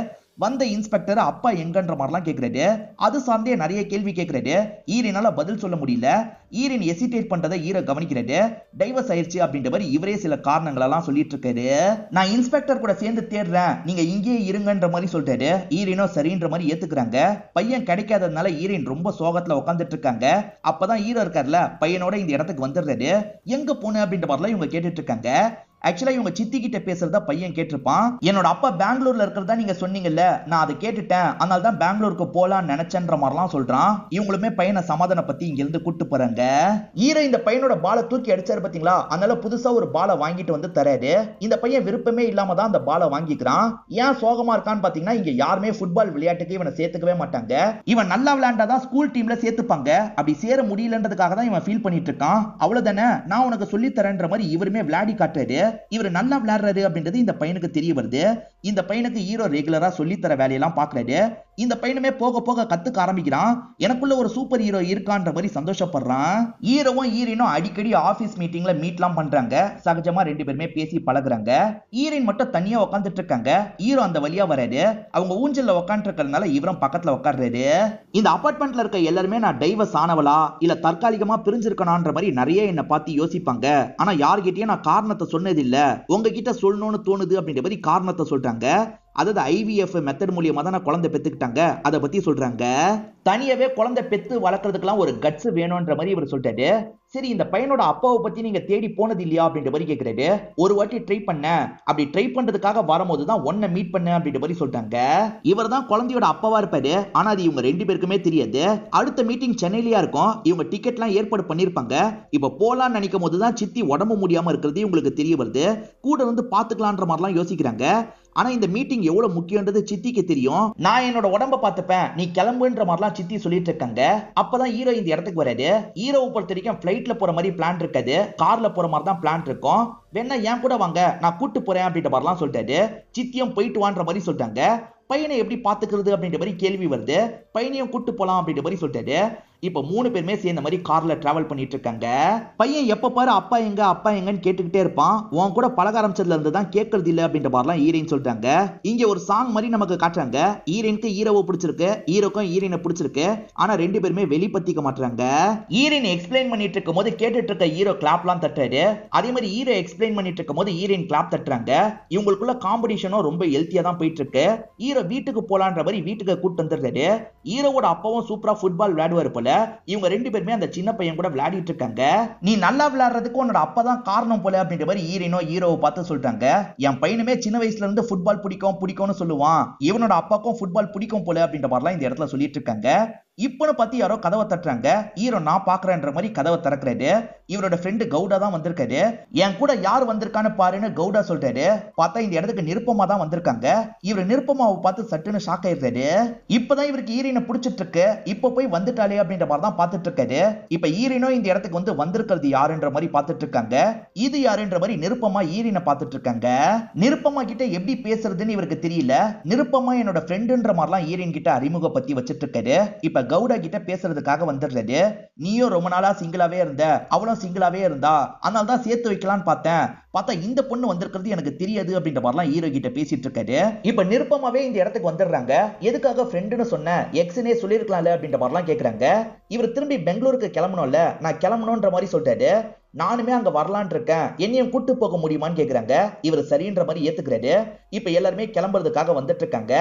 வந்த இன்ஸ்பெக்டர் அப்பா எங்கன்ற மாதிரிலாம் கேட்கிறாரு. அது சார்ந்தே நிறைய கேள்வி கேட்கிறாரு. ஈரனால பதில் சொல்ல முடியல. ஈரன் எசிடேட் பண்றதை ஈர கவனிக்கிறாரு. டைவர்ஸ் ஆயிடுச்சு அப்படின்ற மாதிரி இவரே சில காரணங்களெல்லாம் சொல்லிட்டு இருக்காரு. நான் இன்ஸ்பெக்டர் கூட சேர்ந்து தேடுறேன், நீங்க இங்கேயே இருங்கன்ற மாதிரி சொல்லிட்டாரு. ஈரனோ சரின்ற மாதிரி ஏத்துக்கிறாங்க. பையன் கிடைக்காததுனால ஈரன் ரொம்ப சோகத்துல உட்காந்துட்டு இருக்காங்க. அப்பதான் ஹீரோ இருக்காருல, பையனோட இந்த இடத்துக்கு வந்துடுறாரு. எங்க போன அப்படின்ற மாதிரிலாம் இவங்க கேட்டுட்டு இருக்காங்க. ஆக்சுவலா இவங்க சித்தி கிட்ட பேசுறதா பையன் கேட்டிருப்பான். என்னோட அப்பா பெங்களூர்ல இருக்கிறதா நீங்க சொன்னீங்கல்ல, நான் அதை கேட்டுட்டேன், அதனால தான் பெங்களூருக்கு போலான்னு நினைச்சேன்ற மாதிரிலாம் சொல்றான். இவங்களுமே பையனை சமாதான பத்தி இங்க இருந்து கூட்டு போறாங்க. ஈர இந்த பையனோட பாலை தூக்கி அடிச்சாரு பாத்தீங்களா, அதனால புதுசா ஒரு பாலை வாங்கிட்டு வந்து தராரு. இந்த பையன் விருப்பமே இல்லாம தான் அந்த பாலை வாங்கிக்கிறான். ஏன் சோகமா இருக்கான்னு பாத்தீங்கன்னா, இங்க யாருமே ஃபுட்பால் விளையாட்டுக்கு இவனை சேர்த்துக்கவே மாட்டாங்க. இவன் நல்லா விளையாண்டாதான் ஸ்கூல் டீம்ல சேர்த்துப்பாங்க. அப்படி சேர முடியலன்றதுக்காக தான் இவன் ஃபீல் பண்ணிட்டு இருக்கான். அவ்வளவுதானே, நான் உனக்கு சொல்லி தரேன்ற மாதிரி இவருமே விளையாடி காட்டுறாரு. இவர் நல்லா விளையாடுறாரு அப்படின்றது இந்த பையனுக்கு தெரிய வருது. இந்த பையனுக்கு ஹீரோ ரெகுலரா சொல்லி தர வேலையெல்லாம் பாக்குறாரு. இந்த பையனுமே போக போக கத்துக்க ஆரம்பிக்கிறான். எனக்குள்ள ஒரு சூப்பர் ஹீரோ இருக்கான்ற மாதிரி சந்தோஷப்படுறான். ஹீரோவும் ஈரனும் அடிக்கடி ஆபீஸ் மீட்டிங்ல மீட்லாம் பண்றாங்க. சகஜமா 2 பேருமே பேசி பழகுறாங்க. ஈரன் மட்டும் தனியா உட்காந்துட்டு இருக்காங்க. ஹீரோ அந்த வழியா வராரு. அவங்க ஊஞ்சல்ல உட்காந்து இருக்கிறதுனால இவரும் பக்கத்துல உட்கார்றாரு. இந்த அபார்ட்மெண்ட்ல இருக்க எல்லாருமே நான் டைவர்ஸ் ஆனவளா இல்ல தற்காலிகமா பிரிஞ்சிருக்கணும்ன்ற மாதிரி நிறைய என்ன பார்த்து யோசிப்பாங்க. ஆனா யார்கிட்டயும் நான் காரணத்தை சொன்னது இல்ல, உங்ககிட்ட சொல்லணும்னு தோணுது அப்படின்ற மாதிரி காரணத்தை சொல்றாங்க. அதாவது IVF மெத்தட் மூலியமா தான் குழந்தை பெத்துக்கிட்டாங்க, அதை பத்தி சொல்றாங்க. தனியாவே குழந்தை பெத்து வளர்க்கறதுக்கெல்லாம் ஒரு கட்ஸ் வேணும்ன்ற மாதிரி இவர் சொல்லிட்டாரு. சரி, இந்த பையனோட அப்பாவை பத்தி நீங்க தேடி போனது இல்லையா அப்படின்ற மாதிரி கேக்குறாரு. ஒரு வாட்டி ட்ரை பண்ண, அப்படி ட்ரை பண்றதுக்காக வரும்போது தான் ஒன்ன மீட் பண்ண அப்படின்ற மாதிரி சொல்லிட்டாங்க. இவர் தான் குழந்தையோட அப்பாவா இருப்பாரு. ஆனா அது இவங்க ரெண்டு பேருக்குமே தெரியாது. அடுத்த மீட்டிங் சென்னையிலயா இருக்கும். இவங்க டிக்கெட் எல்லாம் ஏற்பாடு பண்ணிருப்பாங்க. இப்ப போலான்னு நினைக்கும் போதுதான் சித்தி உடம்பு முடியாம இருக்கிறது உங்களுக்கு தெரிய வருது. கூட வந்து பாத்துக்கலான்ற மாதிரிலாம் யோசிக்கிறாங்க. ஆனா இந்த மீட்டிங் எவ்வளவு முக்கியன்றது சித்திக்கு தெரியும். நான் என்னோட உடம்ப பார்த்துப்பேன், நீ கிளம்புன்ற மாதிரிலாம் சித்தி சொல்லிட்டு இருக்காங்க. அப்பதான் ஹீரோ இந்த இடத்துக்கு வராரு. ஹீரோவை பொறுத்த வரைக்கும் பிளைட்ல போற மாதிரி பிளான் இருக்காது, கார்ல போற மாதிரி தான் பிளான் இருக்கும். வேணா என் கூட வாங்க, நான் கூட்டு போறேன் அப்படின்ற மாதிரிலாம் சொல்லிட்டாரு. சித்தியும் போயிட்டு வான்ற மாதிரி சொல்லிட்டாங்க. பையனை எப்படி பாத்துக்கிறது அப்படின்ற மாதிரி கேள்வி வருது. பையனையும் கூட்டு போலாம் அப்படின்ற மாதிரி சொல்லிட்டாரு. இப்ப 3 பேருமே சேர்ந்த மாதிரி கார்ல டிராவல் பண்ணிட்டு இருக்காங்க. பையன் எப்ப பாரு அப்பா எங்க அப்பா எங்கன்னு கேட்டுக்கிட்டே இருப்பான். உன் கூட பழக ஆரம்பிச்சதுல இருந்து தான் கேட்கறது இல்ல அப்படின்ற மாதிரிலாம் ஹீரோயின் சொல்றாங்க. இங்க ஒரு சாங் மாதிரி நமக்கு காட்டுறாங்க. ஹீரோயினுக்கு ஹீரோவை பிடிச்சிருக்கு, ஹீரோக்கும் ஹீரோயினை பிடிச்சிருக்கு. ஆனா ரெண்டு பேருமே வெளிப்பத்திக்க மாட்டாங்க. ஹீரோயின் எக்ஸ்பிளைன் பண்ணிட்டு இருக்கும் போது கேட்டுட்டு இருக்க ஹீரோ கிளாப்லாம் தட்டுறாரு. அதே மாதிரி ஹீரோ எக்ஸ்பிளைன் பண்ணிட்டு இருக்கும் போது ஹீரோயின் கிளாப் தட்டுறாங்க. இவங்களுக்குள்ள காம்படிஷனும் ரொம்ப ஹெல்த்தியா தான் போயிட்டு இருக்கு. ஹீரோ வீட்டுக்கு போலான்ற மாதிரி வீட்டுக்கு கூட்டு வந்துடுறாரு. ஹீரோவோட அப்பாவும் சூப்பரா ஃபுட்பால் விளையாடுவாரு போல. இவங்க ரெண்டு பேருமே அந்த சின்ன பையன் கூட விளையாடிட்டு இருக்காங்க. நீ நல்லா விளையாடுறதுக்கு உன்னோட அப்பா தான் காரணம் போல அப்படின்ற மாதிரி ஹீரோவை பார்த்து சொல்லிட்டாங்க. என் பையனுமே சின்ன வயசுல இருந்து ஃபுட்பால் பிடிக்கும்னு சொல்லுவான். இவனோட அப்பாக்கும் ஃபுட்பால் பிடிக்கும் போல அப்படின்ற மாதிரிலாம் இந்த இடத்துல சொல்லிட்டு இருக்காங்க. இப்பன்னு பார்த்து யாரோ கதவை தட்டுறாங்க. ஹீரோ நான் பாக்குறேன்ற மாதிரி கதவை திறக்கிறாரு. இவரோட ஃப்ரெண்டு கவுடா தான் வந்திருக்காரு. என் கூட யார் வந்திருக்கான்னு பாருன்னு கவுடா சொல்றாரு. பார்த்தா இந்த இடத்துக்கு நிருப்பமா தான் வந்திருக்காங்க. இவர் நிருப்பமாவை பார்த்து சட்டுன்னு ஷாக் ஆயிடுறாரு. இப்பதான் இவருக்கு ஹீரோயினை பிடிச்சிட்டு இருக்கு. இப்ப போய் வந்துட்டாலே அப்படின்ற மாதிரி தான் பார்த்துட்டு இருக்காரு. இப்ப ஹீரோயினோ இந்த இடத்துக்கு வந்து வந்திருக்கிறது யாருன்ற மாதிரி பார்த்துட்டு இருக்காங்க. இது யாருன்ற மாதிரி நிருப்பமா ஹீரோயினை பார்த்துட்டு இருக்காங்க. நிருப்பமா கிட்ட எப்படி பேசுறதுன்னு இவருக்கு தெரியல. நிருப்பமா என்னோட ஃப்ரெண்டுன்ற மாதிரிலாம் ஹீரோயின் கிட்ட அறிமுகப்படுத்தி வச்சிட்டு இருக்காரு. இப்ப கவுடா கிட்ட பேசுறதுக்காக வந்துடுறாரு. நீயும் ரொம்ப நாளா சிங்கிளாவே இருந்த, அவளும் சிங்கிளாவே இருந்தா, அதனால தான் சேர்த்து வைக்கலான்னு பார்த்தா இந்த பொண்ணு வந்திருக்கிறது எனக்கு தெரியாது அப்படின்ற மாதிரிலாம் ஹீரோ கிட்ட பேசிட்டு இருக்காரு. இப்ப நிருப்பமாவே இந்த இடத்துக்கு வந்துடுறாங்க. எதுக்காக ஃப்ரெண்டுன்னு சொன்ன, எக்ஸ்னே சொல்லிருக்கலாம்ல அப்படின்ற மாதிரிலாம் கேக்குறாங்க. இவர் திரும்பி பெங்களூருக்கு கிளம்பணும்ல, நான் கிளம்பணும்ன்ற மாதிரி சொல்றாரு. நானுமே அங்க வரலான் இருக்கேன், என்னையும் கூட்டு போக முடியுமான்னு கேக்குறாங்க. இவர் சரின்ற மாதிரி ஏத்துக்கிறாரு. இப்ப எல்லாருமே கிளம்புறதுக்காக வந்துட்டு இருக்காங்க.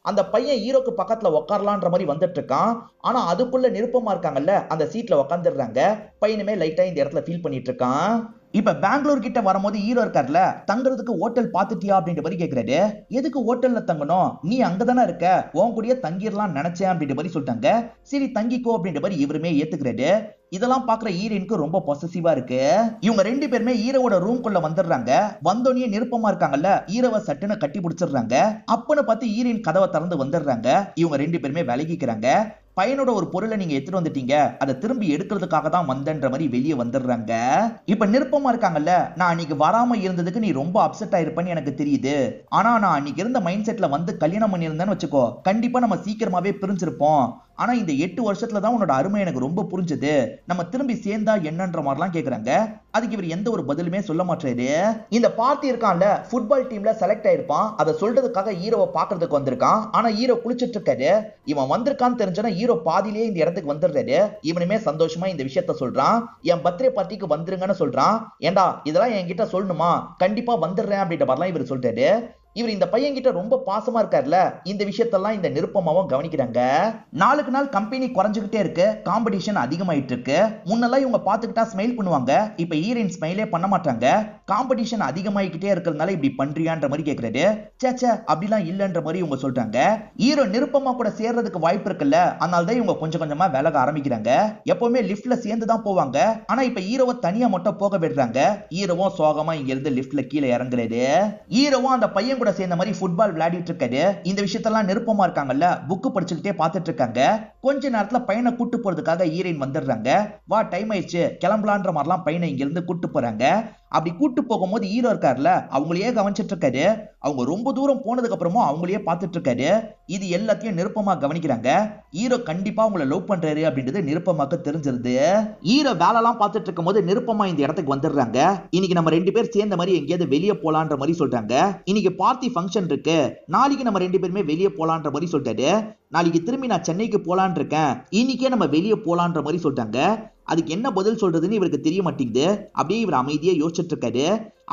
அந்த பையன் ஹீரோக்கு பக்கத்துல உட்காரலான்ற மாதிரி வந்துட்டு இருக்கான். ஆனா அதுக்குள்ள நிருப்பமா இருக்காங்கல்ல, அந்த சீட்ல உட்காந்துடுறாங்க. பையனுமே லைட்டா இந்த இடத்துல ஃபீல் பண்ணிட்டு இருக்கான். இப்ப பெங்களூர் கிட்ட வரும்போது ஹீரோ இருக்கார்ல, தங்குறதுக்கு ஹோட்டல் பாத்துட்டியா அப்படின்ற மாதிரி கேக்குறாரு. எதுக்கு ஹோட்டல்ல தங்கணும், நீ அங்கதானே இருக்க, உன் கூடயே தங்கிடலாம் நினைச்சேன் அப்படின்ற மாதிரி சொல்லிட்டாங்க. சரி தங்கிக்கோ அப்படின்ற மாதிரி இவருமே ஏத்துக்கிறாரு. இதெல்லாம் பாக்குற ஹீரோயினுக்கு ரொம்ப பொசசிவா இருக்கு. இவங்க ரெண்டு பேருமே ஹீரோவோட ரூம் குள்ள வந்துடுறாங்க. வந்தோடனே நிருப்பமா இருக்காங்கல்ல, ஹீரோவை சட்டுன்னு கட்டி பிடிச்சிடுறாங்க. அப்பன்னு பார்த்து ஹீரோயின் கதவை திறந்து வந்துடுறாங்க. இவங்க ரெண்டு பேருமே விலகிக்கிறாங்க. பையனோட ஒரு பொருளை நீங்க எடுத்துட்டு வந்துட்டீங்க, அதை திரும்பி எடுக்கிறதுக்காக தான் வந்தன்ற மாதிரி வெளியே வந்துடுறாங்க. இப்ப நிருப்பமா இருக்காங்கல்ல, நான் அன்னைக்கு வராம இருந்ததுக்கு நீ ரொம்ப அப்செட் ஆயிருப்பேன்னு எனக்கு தெரியுது. ஆனா நான் அன்னைக்கு இருந்த மைண்ட் செட்ல வந்து கல்யாணம் பண்ணியிருந்தேன்னு வச்சுக்கோ, கண்டிப்பா நம்ம சீக்கிரமாவே பிரிஞ்சிருப்போம். ஆனா இந்த 8 வருஷத்துல தான் உன்னோட அருமை எனக்கு ரொம்ப புரிஞ்சது. நம்ம திரும்பி சேர்ந்தா என்னன்ற மாதிரிலாம் கேக்குறாங்க. அதுக்கு இவர் எந்த ஒரு பதிலுமே சொல்ல மாட்டாரு. இந்த பார்ட்டி இருக்கான்ல, ஃபுட்பால் டீம்ல செலக்ட் ஆயிருப்பான். அதை சொல்றதுக்காக ஹீரோவை பாக்குறதுக்கு வந்திருக்கான். ஆனா ஹீரோ குளிச்சிட்டு இருக்காரு. இவன் வந்திருக்கான்னு தெரிஞ்சனா ஹீரோ பாதியிலேயே இந்த இடத்துக்கு வந்துடுறாரு. இவனுமே சந்தோஷமா இந்த விஷயத்த சொல்றான். என் பர்த்டே பார்ட்டிக்கு வந்துருங்கன்னு சொல்றான். ஏண்டா இதெல்லாம் என்கிட்ட சொல்லணுமா, கண்டிப்பா வந்துடுறேன் அப்படின்ற மாதிரிலாம் இவர் சொல்றாரு. இவர் இந்த பையன் கிட்ட ரொம்ப பாசமா இருக்காருல, இந்த விஷயத்தெல்லாம் இந்த நிருப்பமாவும் கவனிக்கிறாங்க. நாளுக்கு நாள் கம்பெனி குறைஞ்சுக்கிட்டே இருக்கு, காம்படிஷன் அதிகமாயிட்டு இருக்கு. முன்னெல்லாம் இவங்க பாத்துக்கிட்டா ஸ்மைல் பண்ணுவாங்க, இப்ப ஹீரோயின் ஸ்மைலே பண்ண மாட்டாங்க. காம்படிஷன் அதிகமாயிக்கிட்டே இருக்கிறதுனால இப்படி பண்றியான்ற மாதிரி கேக்குறாரு. சேச்சே அப்படிலாம் இல்லன்ற மாதிரி இவங்க சொல்றாங்க. ஹீரோ நிருப்பமா கூட சேர்றதுக்கு வாய்ப்பு இருக்குல்ல, அதனால தான் இவங்க கொஞ்சம் கொஞ்சமா விலக ஆரம்பிக்கிறாங்க. எப்பவுமே லிஃப்ட்ல சேர்ந்து தான் போவாங்க. ஆனா இப்ப ஹீரோவை தனியா மட்டும் போக விடுறாங்க. ஹீரோவும் சோகமா இங்க இருந்து லிஃப்ட்ல கீழே இறங்குறாரு. ஹீரோவும் அந்த பையன் கூட சேர்ந்த மாதிரி ஃபுட்பால் விளையாடிட்டு இருக்காரு. இந்த விஷயத்தெல்லாம் நிருப்பமா இருக்காங்கல்ல, புக்கு படிச்சுக்கிட்டே பார்த்துட்டு இருக்காங்க. கொஞ்ச நேரத்துல பையனை கூட்டு போறதுக்காக ஹீரோயின் வந்துடுறாங்க. வா டைம் ஆயிடுச்சு கிளம்பலான்ற மாதிரிலாம் பையனை இங்க இருந்து கூட்டு போறாங்க. அப்படி கூட்டு போகும்போது ஹீரோ இருக்காருல, அவங்களையே கவனிச்சிட்டு இருக்காரு. அவங்க ரொம்ப தூரம் போனதுக்கு அப்புறமும் அவங்களையே பார்த்துட்டு இருக்காரு. இது எல்லாத்தையும் நிருப்பமா கவனிக்கிறாங்க. ஹீரோ கண்டிப்பா அவங்கள லவ் பண்றாரு அப்படின்றது நிருப்பமாக்கு தெரிஞ்சிருது. ஹீரோ வேலைலாம் பார்த்துட்டு இருக்கும் போது நிருப்பமா இந்த இடத்துக்கு வந்துடுறாங்க. இன்னைக்கு நம்ம ரெண்டு பேர் சேர்ந்த மாதிரி எங்கேயாவது வெளியே போலான்ற மாதிரி சொல்றாங்க. இன்னைக்கு பார்ட்டி ஃபங்க்ஷன் இருக்கு, நாளைக்கு நம்ம ரெண்டு பேருமே வெளியே போலான்ற மாதிரி சொல்லிட்டாரு. நாளைக்கு திரும்பி நான் சென்னைக்கு போலான் இருக்கேன், இன்னைக்கே நம்ம வெளியே போலான்ற மாதிரி சொல்லிட்டாங்க. அதுக்கு என்ன பதில் சொல்றதுன்னு இவருக்கு தெரிய மாட்டேங்குது. அப்படியே இவர் அமைதியா யோசிச்சுட்டு இருக்காரு.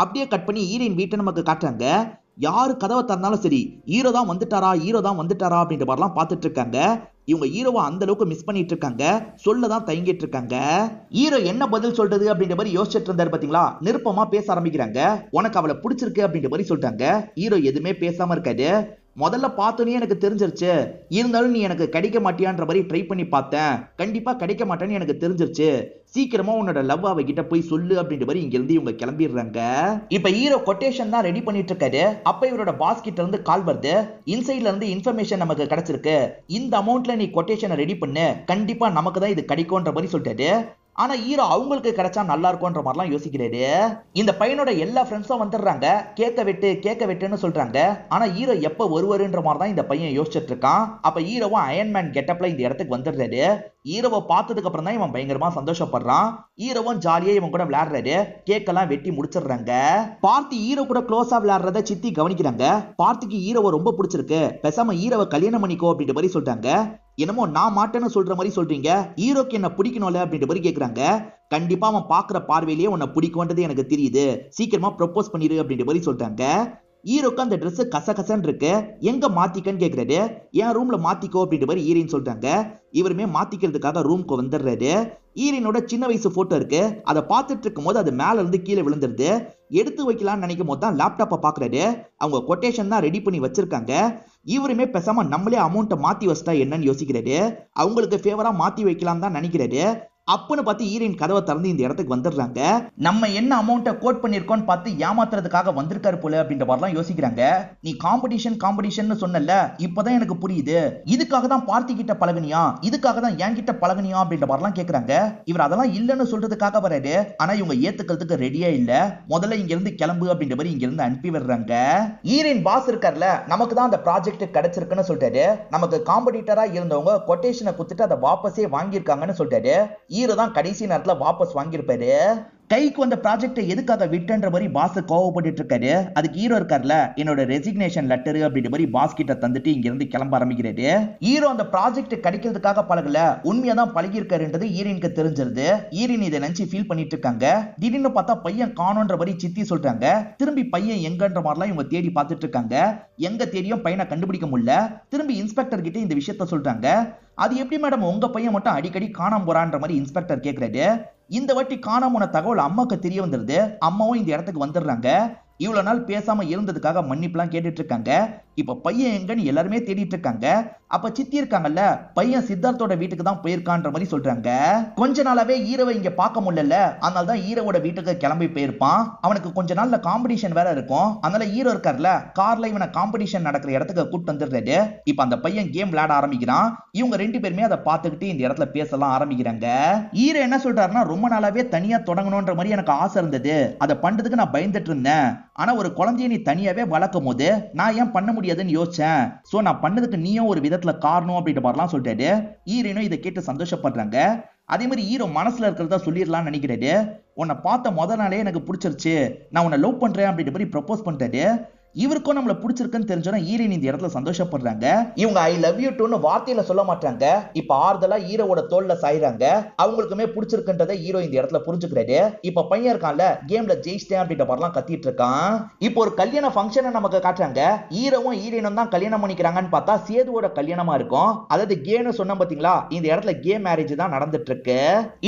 அப்படியே கட் பண்ணி ஹீரோயின் வீட்டை நமக்கு காட்டுறாங்க. யாரு கதவை திறந்தாலும் சரி, ஹீரோ தான் வந்துட்டாரா அப்படின்ற மாதிரிலாம் பார்த்துட்டு இருக்காங்க. இவங்க ஹீரோவை அந்த அளவுக்கு மிஸ் பண்ணிட்டு இருக்காங்க, சொல்லதான் தயங்கிட்டு இருக்காங்க. ஹீரோ என்ன பதில் சொல்றது அப்படின்ற மாதிரி யோசிச்சுட்டு இருந்தாரு பாத்தீங்களா. நிருப்பமா பேச ஆரம்பிக்கிறாங்க. உனக்கு அவளை பிடிச்சிருக்கு அப்படின்ற மாதிரி சொல்லிட்டாங்க. ஹீரோ எதுவுமே பேசாம இருக்காரு. முதல்ல பார்த்தோன்னே எனக்கு தெரிஞ்சிருச்சு, இருந்தாலும் நீ எனக்கு கிடைக்க மாட்டியான்ற மாதிரி ட்ரை பண்ணி பார்த்தேன், கண்டிப்பா கிடைக்க மாட்டேன்னு எனக்கு தெரிஞ்சிருச்சு, சீக்கிரமா உன்னோட லவ் அவகிட்ட போய் சொல்லு அப்படின்ற மாதிரி இங்க இருந்து இவங்க கிளம்பிடுறாங்க. இப்ப ஹீரோ கொட்டேஷன் தான் ரெடி பண்ணிட்டு இருக்காரு. அப்ப இவரோட பாஸ் கிட்ட இருந்து கால் வருது. இன்சைட்ல இருந்து இன்ஃபர்மேஷன் நமக்கு கிடைச்சிருக்கு, இந்த அமௌண்ட்ல நீ கொட்டேஷனை ரெடி பண்ணு, கண்டிப்பா நமக்கு தான் இது கிடைக்கும்ன்ற மாதிரி சொல்லிட்டாரு. ஆனா ஹீரோ அவங்களுக்கு கிடைச்சா நல்லா இருக்கும்ன்ற மாதிரிலாம் யோசிக்கிறாரு. இந்த பையனோட எல்லா ஃப்ரெண்ட்ஸும் வந்துடுறாங்க, கேக்க வெட்டுன்னு சொல்றாங்க. ஆனா ஹீரோ எப்ப வருவாருன்ற மாதிரி தான் இந்த பையன் யோசிச்சுட்டு இருக்கான். அப்ப ஹீரோவும் அயன்மேன் கெட்டப்ல இந்த இடத்துக்கு வந்துடுறாரு. ஹீரோவை பார்த்ததுக்கு அப்புறம் தான் இவன் பயங்கரமா சந்தோஷப்படுறான். ஹீரோவும் ஜாலியா இவன் கூட விளையாடுறாரு. கேக்கெல்லாம் வெட்டி முடிச்சிடுறாங்க. பார்த்தி ஹீரோ கூட க்ளோஸா விளையாடுறத சித்தி கவனிக்கிறாங்க. பார்த்திக்கு ஹீரோவை ரொம்ப பிடிச்சிருக்கு, பேசாம ஹீரோவை கல்யாணம் பண்ணிக்கோ அப்படின்ற மாதிரி சொல்றாங்க. என்னமோ நான் மாட்டேன்னு சொல்ற மாதிரி சொல்றீங்க, ஹீரோக்கு என்ன பிடிக்கணும்ல அப்படின்ற மாதிரி கேக்குறாங்க. கண்டிப்பா அவன் பாக்குற பார்வையிலேயே உன்னை பிடிக்கும்ன்றது எனக்கு தெரியுது, சீக்கிரமா ப்ரொபோஸ் பண்ணிரு அப்படின்ற மாதிரி சொல்றாங்க. ஹீரோக்கு அந்த ட்ரெஸ் கசகசன்னு இருக்கு, எங்க மாத்திக்கன்னு கேக்குறாரு. என் ரூம்ல மாத்திக்கோ அப்படின்ற மாதிரி ஹீரோயின் சொல்றாங்க. இவருமே மாத்திக்கிறதுக்காக ரூம்க்கு வந்துடுறாரு. ஹீரோயினோட சின்ன வயசு போட்டோ இருக்கு, அதை பார்த்துட்டு இருக்கும் போது அது மேல இருந்து கீழே விழுந்துருது. எடுத்து வைக்கலாம்னு நினைக்கும் போது தான் லேப்டாப்பை பாக்குறாரு. அவங்க கொட்டேஷன் தான் ரெடி பண்ணி வச்சிருக்காங்க. இவருமே பேசாம நம்மளே அமௌண்ட்டை மாத்தி வச்சிட்டா என்னன்னு யோசிக்கிறாரு. அவங்களுக்கு ஃபேவரா மாத்தி வைக்கலாம் தான் நினைக்கிறாரு. அப்பன்னு பார்த்து ஹீரோயின் கதவை திறந்து இந்த இடத்துக்கு வந்துடுறாங்க. நம்ம என்ன அமௌண்ட்டை கோட் பண்ணிருக்கோம்னு பார்த்து ஏமாத்துறதுக்காக வந்திருக்காரு போல அப்படின்ற மாதிரிலாம் யோசிக்கிறாங்க. நீ காம்படிஷன் சொன்னல, இப்பதான் எனக்கு புரியுது, இதுக்காக தான் பார்த்தி கிட்ட பழகுனியா, இதுக்காக தான் என்கிட்ட பழகுனியா அப்படின்ற மாதிரிலாம் கேக்குறாங்க. இவர் அதெல்லாம் இல்லன்னு சொல்றதுக்காக வராரு. ஆனா இவங்க ஏத்துக்கிறதுக்கு ரெடியா இல்ல. முதல்ல இங்க இருந்து கிளம்பு அப்படின்ற மாதிரி இங்க இருந்து அனுப்பி விடுறாங்க. ஹீரோயின் பாஸ் இருக்கார்ல, நமக்கு தான் அந்த ப்ராஜெக்ட் கிடைச்சிருக்குன்னு சொல்றாரு. நமக்கு காம்படிட்டரா இருந்தவங்க கொட்டேஷனை குடுத்துட்டு அதை வாபஸே வாங்கியிருக்காங்கன்னு சொல்றாரு. ஹீரோ தான் கடைசி நேரத்துல வாபஸ் வாங்கியிருப்பாரு. கைக்கு வந்த ப்ராஜெக்டை எதுக்காக விட்டுன்ற மாதிரி பாஸ் கோவப்பட்டு இருக்காரு. அதுக்கு ஹீரோ இருக்கார்ல, என்னோட ரெசிக்னேஷன் லெட்டர் அப்படின்ற மாதிரி பாஸ் கிட்ட தந்துட்டு இங்க இருந்து கிளம்ப ஆரம்பிக்கிறாரு. ஹீரோ அந்த ப்ராஜெக்ட் கிடைக்கிறதுக்காக பழகல, உண்மையா தான் பழகி இருக்காருன்றது ஹீரோயினுக்கு தெரிஞ்சிருது. ஹீரோயின் இதை நினைச்சு ஃபீல் பண்ணிட்டு இருக்காங்க. திடீர்னு பார்த்தா பையன் காணோன்ற மாதிரி சித்தி சொல்றாங்க. திரும்பி பையன் எங்கன்ற மாதிரிலாம் இவங்க தேடி பார்த்துட்டு இருக்காங்க. எங்க தேடியும் பையனை கண்டுபிடிக்க முடியல. திரும்பி இன்ஸ்பெக்டர் கிட்ட இந்த விஷயத்த சொல்றாங்க. அது எப்படி மேடம் உங்க பையன் மட்டும் அடிக்கடி காணாம போறான்ற மாதிரி இன்ஸ்பெக்டர் கேக்குறாரு. இந்த வாட்டி காணாம போன தகவல் அம்மாக்கு தெரிய வந்துருது. அம்மாவும் இந்த இடத்துக்கு வந்துடுறாங்க. இவ்வளவு நாள் பேசாம இருந்ததுக்காக மன்னிப்புலாம் கேட்டுட்டு இருக்காங்க. இப்ப பையன் எங்கன்னு எல்லாருமே தேடிட்டு இருக்காங்க. அப்ப சித்தி இருக்காங்கல்ல, பையன் சித்தார்த்தோட வீட்டுக்கு தான் போயிருக்கான்ற மாதிரி சொல்றாங்க. கொஞ்ச நாளாவே ஹீரோவை இங்க பார்க்க முடியல, அதனால தான் ஹீரோவோட வீட்டுக்கு கிளம்பி போயிருப்பான். அவனுக்கு கொஞ்ச நாள்ல காம்படிஷன் வேற இருக்கும். அதனால ஹீரோ இருக்கார்ல, கார்ல இவனை காம்படிஷன் நடக்கிற இடத்துக்கு கூட்டு வந்துடுறாரு. இப்ப அந்த பையன் கேம் விளையாட ஆரம்பிக்கிறான். இவங்க ரெண்டு பேருமே அதை பார்த்துக்கிட்டு இந்த இடத்துல பேசலாம் ஆரம்பிக்கிறாங்க. ஹீரோ என்ன சொல்றாருன்னா, ரொம்ப நாளாவே தனியா தொடங்கணும்ன்ற மாதிரி எனக்கு ஆசை இருந்தது, அதை பண்றதுக்கு நான் பயந்துட்டு இருந்தேன். ஆனா ஒரு குழந்தைய நீ தனியாவே வளர்க்கும் போது நான் ஏன் பண்ண முடியாதுன்னு யோசிச்சேன். சோ நான் பண்ணதுக்கு நீயும் ஒரு விதத்துல காரணம் அப்படின்ற மாதிரிலாம் சொல்லிட்டாரு. ஹீரோயினும் இதை கேட்டு சந்தோஷப்படுறாங்க. அதே மாதிரி ஹீரோ மனசுல இருக்கிறதா சொல்லிடலாம்னு நினைக்கிறாரு. உன்னை பார்த்த முதல் நாளே எனக்கு பிடிச்சிருச்சு, நான் உன்னை லவ் பண்றேன் அப்படின்ற மாதிரி ப்ரப்போஸ் பண்றாரு. இவருக்கும் நம்மள பிடிச்சிருக்குன்னு தெரிஞ்சோன்னா ஹீரோயின் இந்த இடத்துல சந்தோஷப்படுறாங்க. இவங்க ஐ லவ் யூ டுன்னு வார்த்தையில சொல்ல மாட்டாங்க. இப்ப ஆறுதலா ஹீரோவோட தோல்ல சாயிறாங்க. அவங்களுக்குமே பிடிச்சிருக்குன்றதை ஹீரோ இந்த இடத்துல புரிஞ்சுக்கிறாரு. இப்ப பையன் இருக்கான்ல, கேம்ல ஜெயிச்சிட்டேன் அப்படின்ற மாதிரிலாம் கத்திட்டு இருக்கான். இப்போ ஒரு கல்யாண ஃபங்க்ஷனை நமக்கு காட்டுறாங்க. ஹீரோவும் ஹீரோயினும் தான் கல்யாணம் பண்ணிக்கிறாங்கன்னு பார்த்தா சேதுவோட கல்யாணமா இருக்கும். அதாவது கேன்னு சொன்ன பாத்தீங்களா, இந்த இடத்துல கே மேரேஜ் தான் நடந்துட்டு இருக்கு.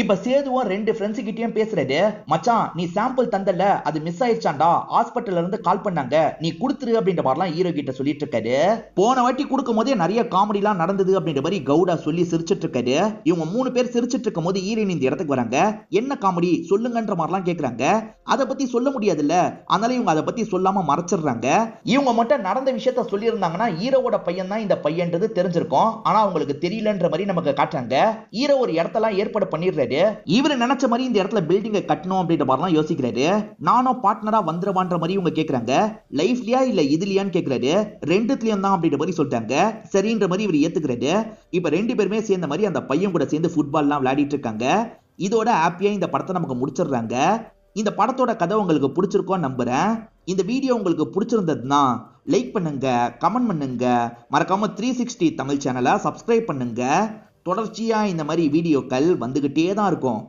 இப்ப சேதுவும் ரெண்டு ஃப்ரெண்ட்ஸ் கிட்டயும் பேசுறாரு. மச்சான் நீ சாம்பிள் தந்தல, அது மிஸ் ஆயிடுச்சாண்டா, ஹாஸ்பிட்டல்ல இருந்து கால் பண்ணாங்க, நீ கொடுத்துரு அப்படின்ற மாதிரிலாம் ஹீரோ கிட்ட சொல்லிட்டு இருக்காரு. போன வாட்டி கொடுக்கும் போதே நிறைய காமெடி எல்லாம் நடந்தது அப்படின்ற மாதிரி கவுடா சொல்லி சிரிச்சிட்டு இருக்காரு. இவங்க மூணு பேர் சிரிச்சிட்டு இருக்கும் போது ஹீரோயின் இந்த இடத்துக்கு வராங்க. என்ன காமெடி சொல்லுங்கன்ற மாதிரிலாம் கேக்குறாங்க. அதை பத்தி சொல்ல முடியாதுல்ல, அதனால இவங்க அதை பத்தி சொல்லாம மறைச்சிடுறாங்க. இவங்க மட்டும் நடந்த விஷயத்த சொல்லி இருந்தாங்கன்னா ஹீரோவோட பையன் தான் இந்த பையன்றது தெரிஞ்சிருக்கும். ஆனா அவங்களுக்கு தெரியலன்ற மாதிரி நமக்கு காட்டுறாங்க. ஹீரோ ஒரு இடத்தெல்லாம் ஏற்பாடு பண்ணிடுறாரு. இவரு நினைச்ச மாதிரி இந்த இடத்துல பில்டிங்கை கட்டணும் அப்படின்ற மாதிரிலாம் யோசிக்கிறாரு. நானும் பார்ட்னரா வந்துருவான்ற மாதிரி இவங்க கேக்குறாங்க. லைஃப் இல்ல இதுலயான்னு கேக்குறாரு. ரெண்டுத்துலயும் தான் அப்படின்ற மாதிரி சொல்லிட்டாங்க. சரின்ற மாதிரி இவர் ஏத்துக்கிறாரு. இப்ப ரெண்டு பேருமே சேர்ந்த மாதிரி அந்த பையன் கூட சேர்ந்து ஃபுட்பால் எல்லாம் விளையாடிட்டு இருக்காங்க. இதோட ஹாப்பியா இந்த படத்தை நமக்கு முடிச்சிடுறாங்க. இந்த படத்தோட கதை உங்களுக்கு பிடிச்சிருக்கோன்னு நம்புறேன். இந்த வீடியோ உங்களுக்கு பிடிச்சிருந்ததுன்னா லைக் பண்ணுங்க, கமெண்ட் பண்ணுங்க, மறக்காம 360 தமிழ் சேனலை சப்ஸ்கிரைப் பண்ணுங்க. தொடர்ச்சியா இந்த மாதிரி வீடியோக்கள் வந்துகிட்டே தான் இருக்கும்.